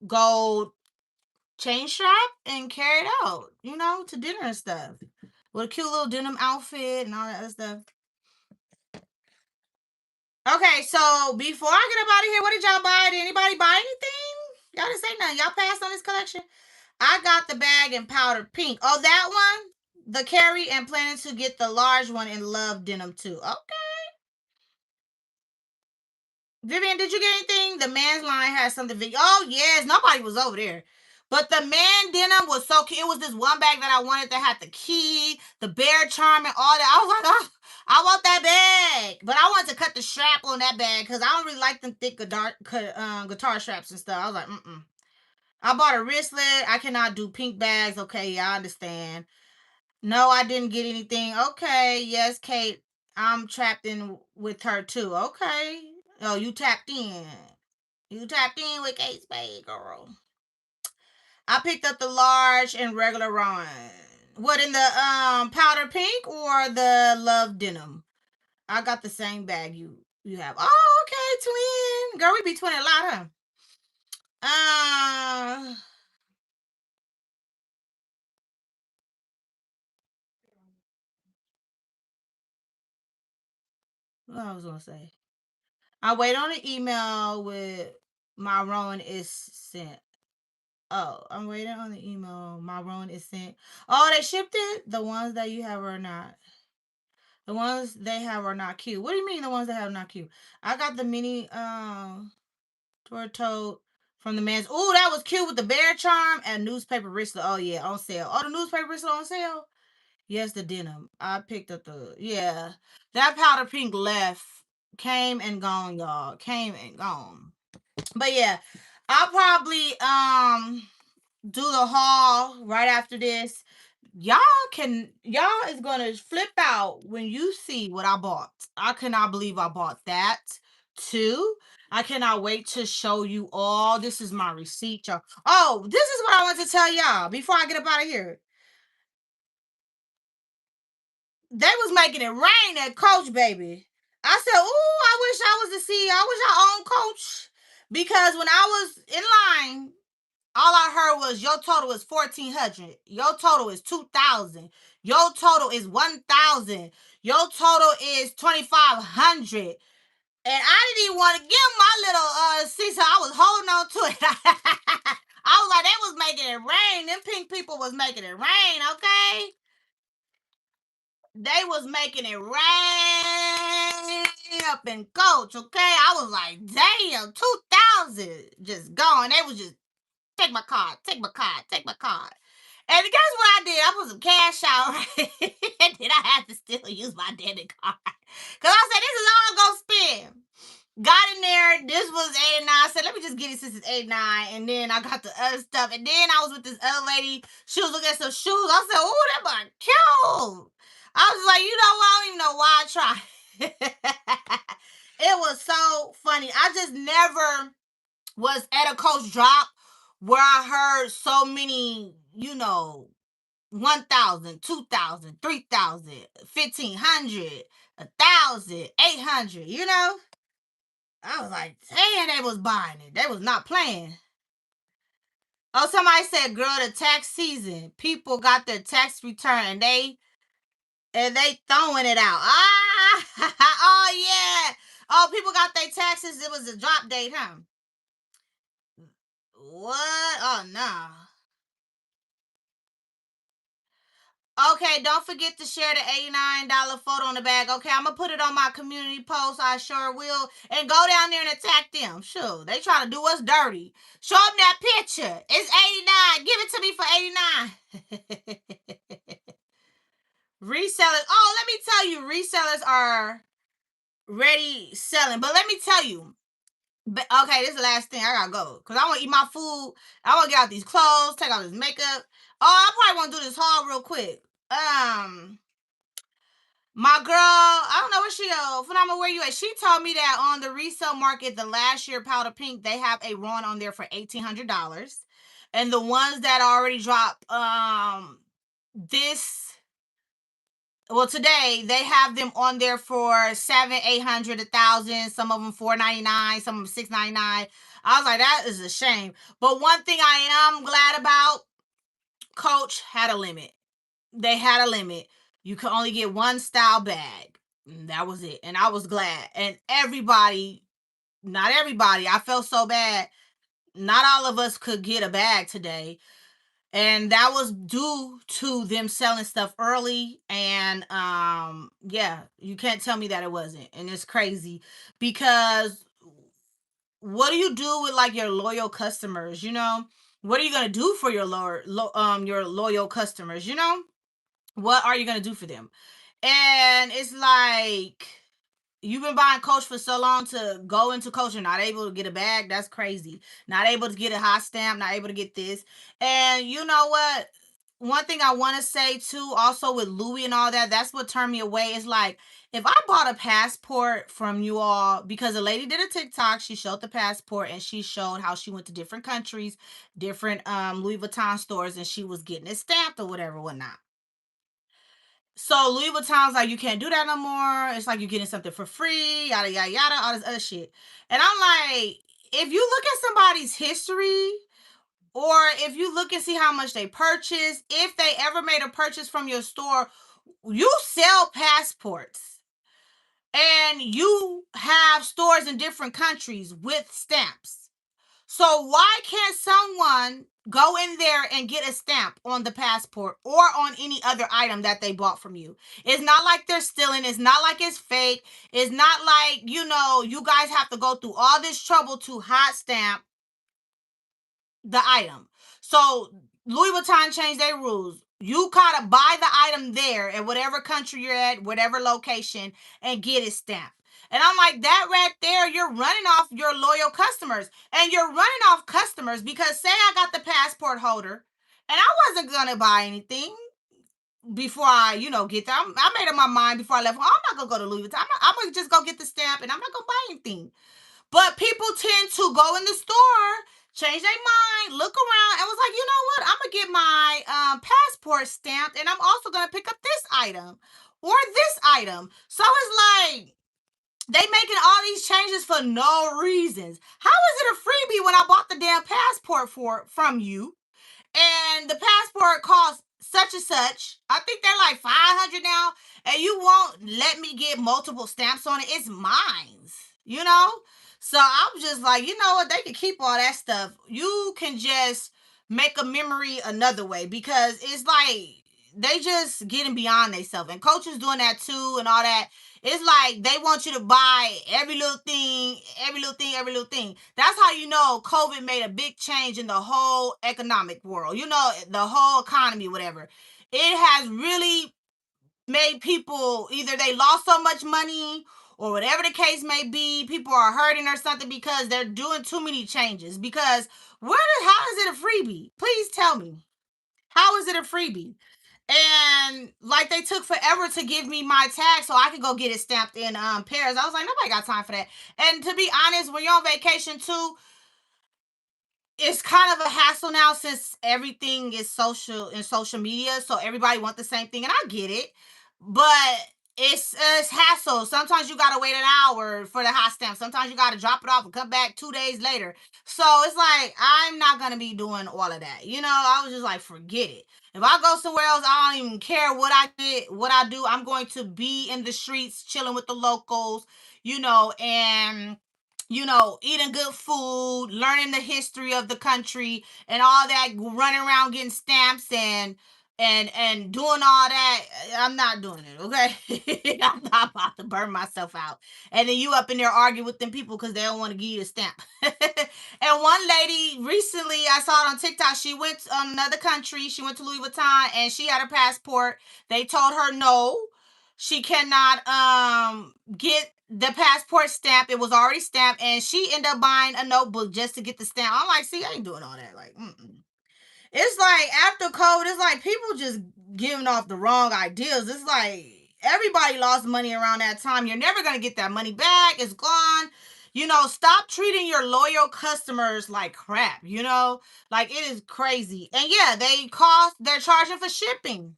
gold chain strap and carry it out, to dinner and stuff. With a cute little denim outfit and all that other stuff. Okay, so before I get up out of here, what did y'all buy? Did anybody buy anything? Y'all didn't say nothing. Y'all passed on this collection? I got the bag in powder pink. Oh, that one? The carry, and planning to get the large one in love denim too. Okay. Vivian, did you get anything? The man's line has something. Oh, yes. Nobody was over there. But the man denim was so cute. It was this one bag that I wanted that had the key, the bear charm, and all that. I was like, oh, I want that bag. But I wanted to cut the strap on that bag because I don't really like them thick guitar straps and stuff. I was like, I bought a wristlet. I cannot do pink bags. Okay, I understand. No, I didn't get anything. Okay, yes, Kate. I'm trapped in with her too. Okay. Oh, you tapped in. You tapped in with Kate Spade, girl. I picked up the large and regular Ron. What, in the powder pink or the love denim? I got the same bag you have. Oh, okay, twin. Girl, we be twinning a lot, huh? What I was gonna say. I wait on an email with my Rowan is sent. Oh, I'm waiting on the email. My Rowan is sent. Oh, they shipped it? The ones that you have are not. The ones they have are not cute. What do you mean the ones they have are not cute? I got the mini tour tote from the man's. Oh, that was cute with the bear charm and newspaper wristlet. Oh yeah, on sale. Oh, the newspaper wristlet on sale? Yes, the denim. I picked up that powder pink left. Came and gone, y'all. Came and gone. But yeah, I'll probably do the haul right after this. Y'all is gonna flip out when you see what I bought. I cannot believe I bought that too. I cannot wait to show you all. This is my receipt, y'all. Oh, this is what I want to tell y'all before I get up out of here. They was making it rain at Coach, baby. I said, "Ooh, I wish I was the CEO. I wish I owned Coach." Because when I was in line, all I heard was your total is 1,400. Your total is 2,000. Your total is 1,000. Your total is 2,500. And I didn't even want to give my little see, so I was holding on to it. I was like, they was making it rain. Them pink people was making it rain, okay? They was making it rain up in Coach, okay? I was like, damn, 2,000 just gone. They was just take my card, take my card, take my card. And guess what I did? I put some cash out, right? And then I had to still use my debit card. Because I said, this is all I'm going to spend. Got in there. This was 89. I said, let me just get it since it's 89. And then I got the other stuff. And then I was with this other lady. She was looking at some shoes. I said, oh, that boy cute. I was like, you know what? I don't even know why I tried. It was so funny. I just never was at a Coach drop where I heard so many, 1,000, 2,000, 3,000, 1,500, 1,000, 800, I was like, dang, they was buying it. They was not playing. Oh, somebody said, girl, the tax season. People got their tax return and they throwing it out. Ah, oh yeah. Oh, people got their taxes. It was a drop date, huh? What? Oh no. Okay, don't forget to share the $89 photo on the bag. Okay, I'm gonna put it on my community post. I sure will. And go down there and attack them. Sure, they trying to do us dirty. Show them that picture. It's 89. Give it to me for 89. Resellers. Oh, let me tell you, resellers are ready selling. But let me tell you. But okay, this is the last thing. I gotta go because I want to eat my food. I want to get out these clothes, take out this makeup. Oh, I probably want to do this haul real quick. My girl, I don't know where she go. Phenomenal, where you at? She told me that on the resale market, the last year powder pink, they have a run on there for $1,800, and the ones that already dropped, this today they have them on there for 700, 800, 1,000. Some of them $499, some of them $699. I was like, that is a shame. But one thing I am glad about, Coach had a limit. They had a limit. You could only get one style bag. That was it. And I was glad. And everybody, not everybody, I felt so bad. Not all of us could get a bag today. And that was due to them selling stuff early. And yeah, you can't tell me that it wasn't. And it's crazy because what do you do with like your loyal customers, What are you gonna do for your loyal customers, What are you gonna do for them? And it's like you've been buying Coach for so long to go into Coach and not able to get a bag. That's crazy. Not able to get a hot stamp. Not able to get this. And you know what? One thing I want to say too, also with Louis and all that, that's what turned me away. It's like if I bought a passport from you all, because a lady did a TikTok, she showed the passport and she showed how she went to different countries, different Louis Vuitton stores, and she was getting it stamped or whatever, whatnot. So Louis Vuitton's like, you can't do that no more. It's like you're getting something for free, yada yada yada, all this other shit. And I'm like, if you look at somebody's history, or if you look and see how much they purchased, if they ever made a purchase from your store, you sell passports. And you have stores in different countries with stamps. So why can't someone go in there and get a stamp on the passport or on any other item that they bought from you? It's not like they're stealing. It's not like it's fake. It's not like, you guys have to go through all this trouble to hot stamp the item. So Louis Vuitton changed their rules. You gotta buy the item there in whatever country you're at, whatever location, and get it stamped. And I'm like, that right there, you're running off your loyal customers. And you're running off customers because say I got the passport holder and I wasn't gonna buy anything before I, get there. I made up my mind before I left. I'm not gonna go to Louis Vuitton. I'm gonna just go get the stamp and I'm not gonna buy anything. But people tend to go in the store, change their mind, look around, and was like, you know what? I'm gonna get my passport stamped, and I'm also gonna pick up this item or this item. So it's like they making all these changes for no reasons. How is it a freebie when I bought the damn passport from you? And the passport costs such and such. I think they're like 500 now, and you won't let me get multiple stamps on it. It's mine. So I'm just like, you know what? They can keep all that stuff. You can just make a memory another way because it's like they just getting beyond themselves. And coaches doing that too and all that. It's like they want you to buy every little thing, every little thing, every little thing. That's how you know COVID made a big change in the whole economic world. The whole economy, whatever. It has really made people either they lost so much money or whatever the case may be. People are hurting or something because they're doing too many changes. Because how is it a freebie? Please tell me. How is it a freebie? And like they took forever to give me my tag so I could go get it stamped in Paris. I was like, nobody got time for that. And to be honest, when you're on vacation too, it's kind of a hassle now since everything is social in social media, so everybody want the same thing, and I get it, but it's hassle. Sometimes you gotta wait an hour for the hot stamp. Sometimes you gotta drop it off and come back 2 days later. So it's like I'm not gonna be doing all of that. I was just like, forget it. If I go somewhere else, I don't even care what I did, what I do. I'm going to be in the streets, chilling with the locals, and eating good food, learning the history of the country and all that, running around getting stamps and doing all that. I'm not doing it, okay? I'm not about to burn myself out. And then you up in there arguing with them people because they don't want to give you a stamp. And one lady recently, I saw it on TikTok, she went to another country, she went to Louis Vuitton and she had her passport. They told her no, she cannot get the passport stamp. It was already stamped, and she ended up buying a notebook just to get the stamp. I'm like, see, I ain't doing all that. Like, it's like after COVID, it's like people just giving off the wrong ideas. It's like everybody lost money around that time. You're never gonna get that money back. It's gone. Stop treating your loyal customers like crap. Like it is crazy. And yeah, they're charging for shipping.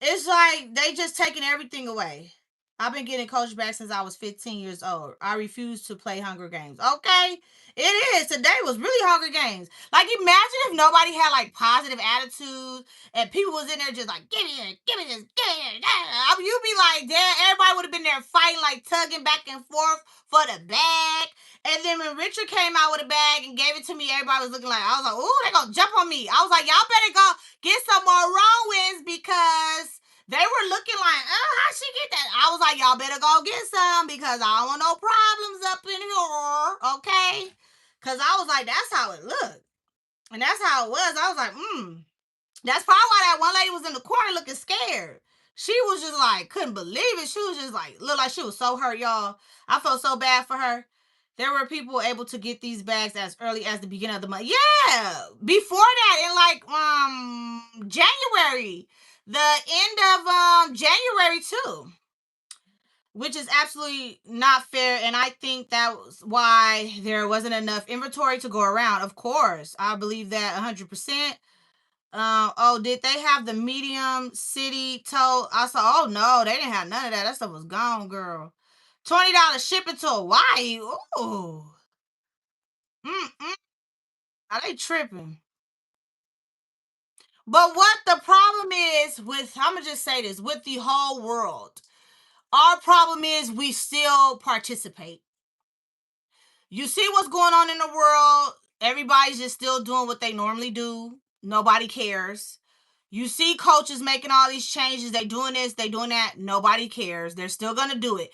It's like they just taking everything away. I've been getting coach back since I was 15 years old. I refuse to play Hunger Games. Okay? It is. Today was really Hunger Games. Like, imagine if nobody had, like, positive attitudes and people was in there just like, give me this, give me this, give me this. You'd be like, damn, everybody would have been there fighting, like, tugging back and forth for the bag. And then when Richard came out with a bag and gave it to me, everybody was looking like, I was like, ooh, they gonna jump on me. I was like, y'all better go get some more raw wins because they were looking like, oh, how'd she get that? I was like, y'all better go get some because I don't want no problems up in here, okay? Because I was like, that's how it looked. And that's how it was. I was like, That's probably why that one lady was in the corner looking scared. She was just like, couldn't believe it. She was just like, looked like she was so hurt, y'all. I felt so bad for her. There were people able to get these bags as early as the beginning of the month. Yeah, before that, in like January, the end of January too, which is absolutely not fair. And I think that was why there wasn't enough inventory to go around. Of course, I believe that 100%. Oh, did they have the medium city toe? I saw. Oh no, they didn't have none of that. That stuff was gone, girl. $20 shipping to Hawaii. Ooh. Mm-mm. Are they tripping? But what the problem is with, I'm gonna just say this, with the whole world, our problem is we still participate. You see what's going on in the world. Everybody's just still doing what they normally do. Nobody cares. You see coaches making all these changes. They doing this, they doing that. Nobody cares. They're still gonna do it.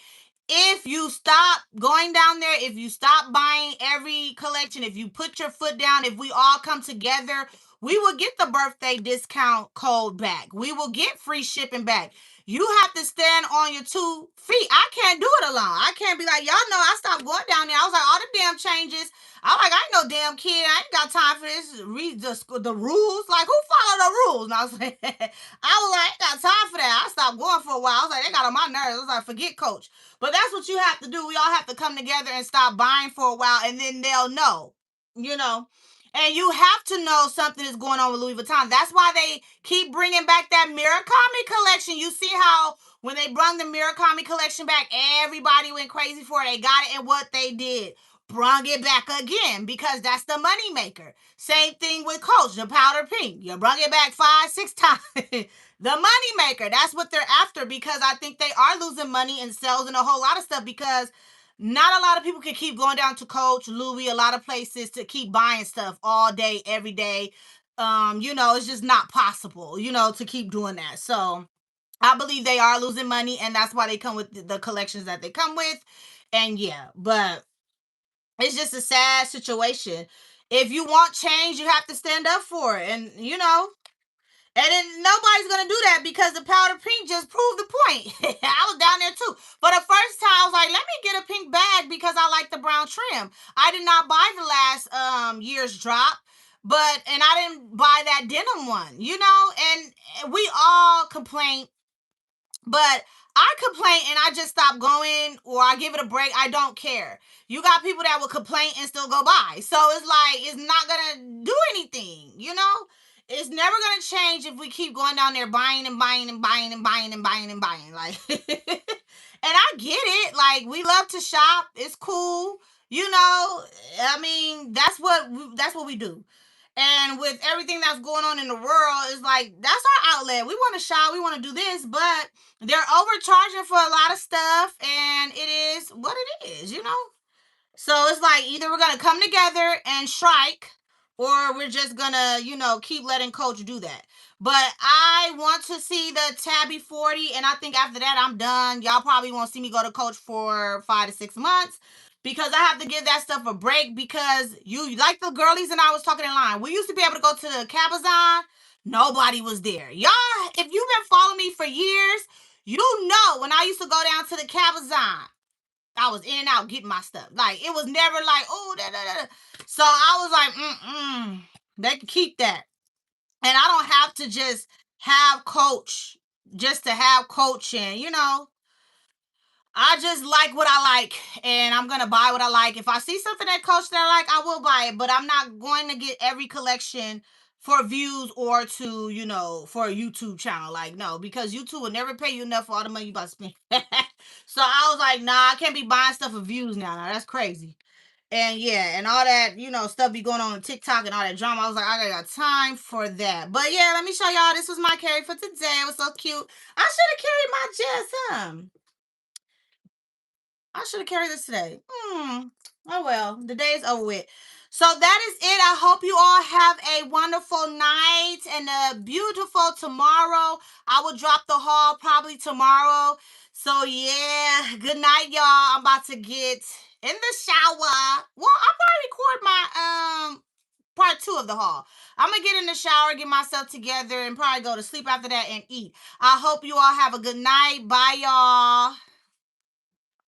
If you stop going down there, if you stop buying every collection, if you put your foot down, if we all come together, we will get the birthday discount code back. We will get free shipping back. You have to stand on your 2 feet. I can't do it alone. I can't be like, y'all know I stopped going down there. I was like, all the damn changes. I'm like, I ain't no damn kid. I ain't got time for this. Read the rules. Like, who follow the rules? And I was like, I ain't got time for that. I stopped going for a while. I was like, they got on my nerves. I was like, forget coach. But that's what you have to do. We all have to come together and stop buying for a while, and then they'll know, you know. And you have to know something is going on with Louis Vuitton. That's why they keep bringing back that Murakami collection. You see how when they brought the Murakami collection back, everybody went crazy for it. They got it, and what they did, brung it back again because that's the money maker. Same thing with Coach, the powder pink. You brung it back 5-6 times. The money maker. That's what they're after because I think they are losing money in sales and a whole lot of stuff because not a lot of people can keep going down to Coach, Louis, a lot of places to keep buying stuff all day, every day. It's just not possible, to keep doing that. So I believe they are losing money, and that's why they come with the collections that they come with. And yeah, but it's just a sad situation. If you want change, you have to stand up for it. And And then nobody's gonna do that because the powder pink just proved the point. I was down there too. But the first time I was like, let me get a pink bag because I like the brown trim. I did not buy the last year's drop, but and I didn't buy that denim one, you know, and we all complain, but I complain and I just stop going or I give it a break. I don't care. You got people that will complain and still go by. So it's like, it's not going to do anything, you know? It's never going to change if we keep going down there buying and buying and buying and buying and buying and buying. Like, and I get it. Like, we love to shop. It's cool. You know, I mean, that's what we do. And with everything that's going on in the world, it's like that's our outlet. We want to shop, we want to do this, but they're overcharging for a lot of stuff, and it is what it is, you know? So it's like either we're gonna come together and strike, or we're just gonna, keep letting Coach do that. But I want to see the Tabby 40, and I think after that I'm done. Y'all probably won't see me go to Coach for 5 to 6 months because I have to give that stuff a break. Because you like the girlies and I was talking in line. We used to be able to go to the Cabazon. Nobody was there. Y'all, if you've been following me for years, you know when I used to go down to the Cabazon, I was in and out getting my stuff. Like it was never like, oh, da, da, da. So I was like, they can keep that. And I don't have to just have Coach just to have Coach, and I just like what I like, and I'm gonna buy what I like. If I see something that Coach that I like, I will buy it. But I'm not going to get every collection for views or to, for a YouTube channel. Like, no, because YouTube will never pay you enough for all the money you about to spend. So I was like, nah, I can't be buying stuff for views now. Now that's crazy. And yeah, and all that, stuff be going on TikTok and all that drama. I was like, I got time for that. But yeah, let me show y'all. This was my carry for today. It was so cute. I should have carried my Jess. I should have carried this today. Oh well, the day is over with. So that is it. I hope you all have a wonderful night and a beautiful tomorrow. I will drop the haul probably tomorrow. So yeah, good night, y'all. I'm about to get in the shower. Well, I'll probably record my part two of the haul. I'm gonna get in the shower, get myself together, and probably go to sleep after that and eat. I hope you all have a good night. Bye, y'all.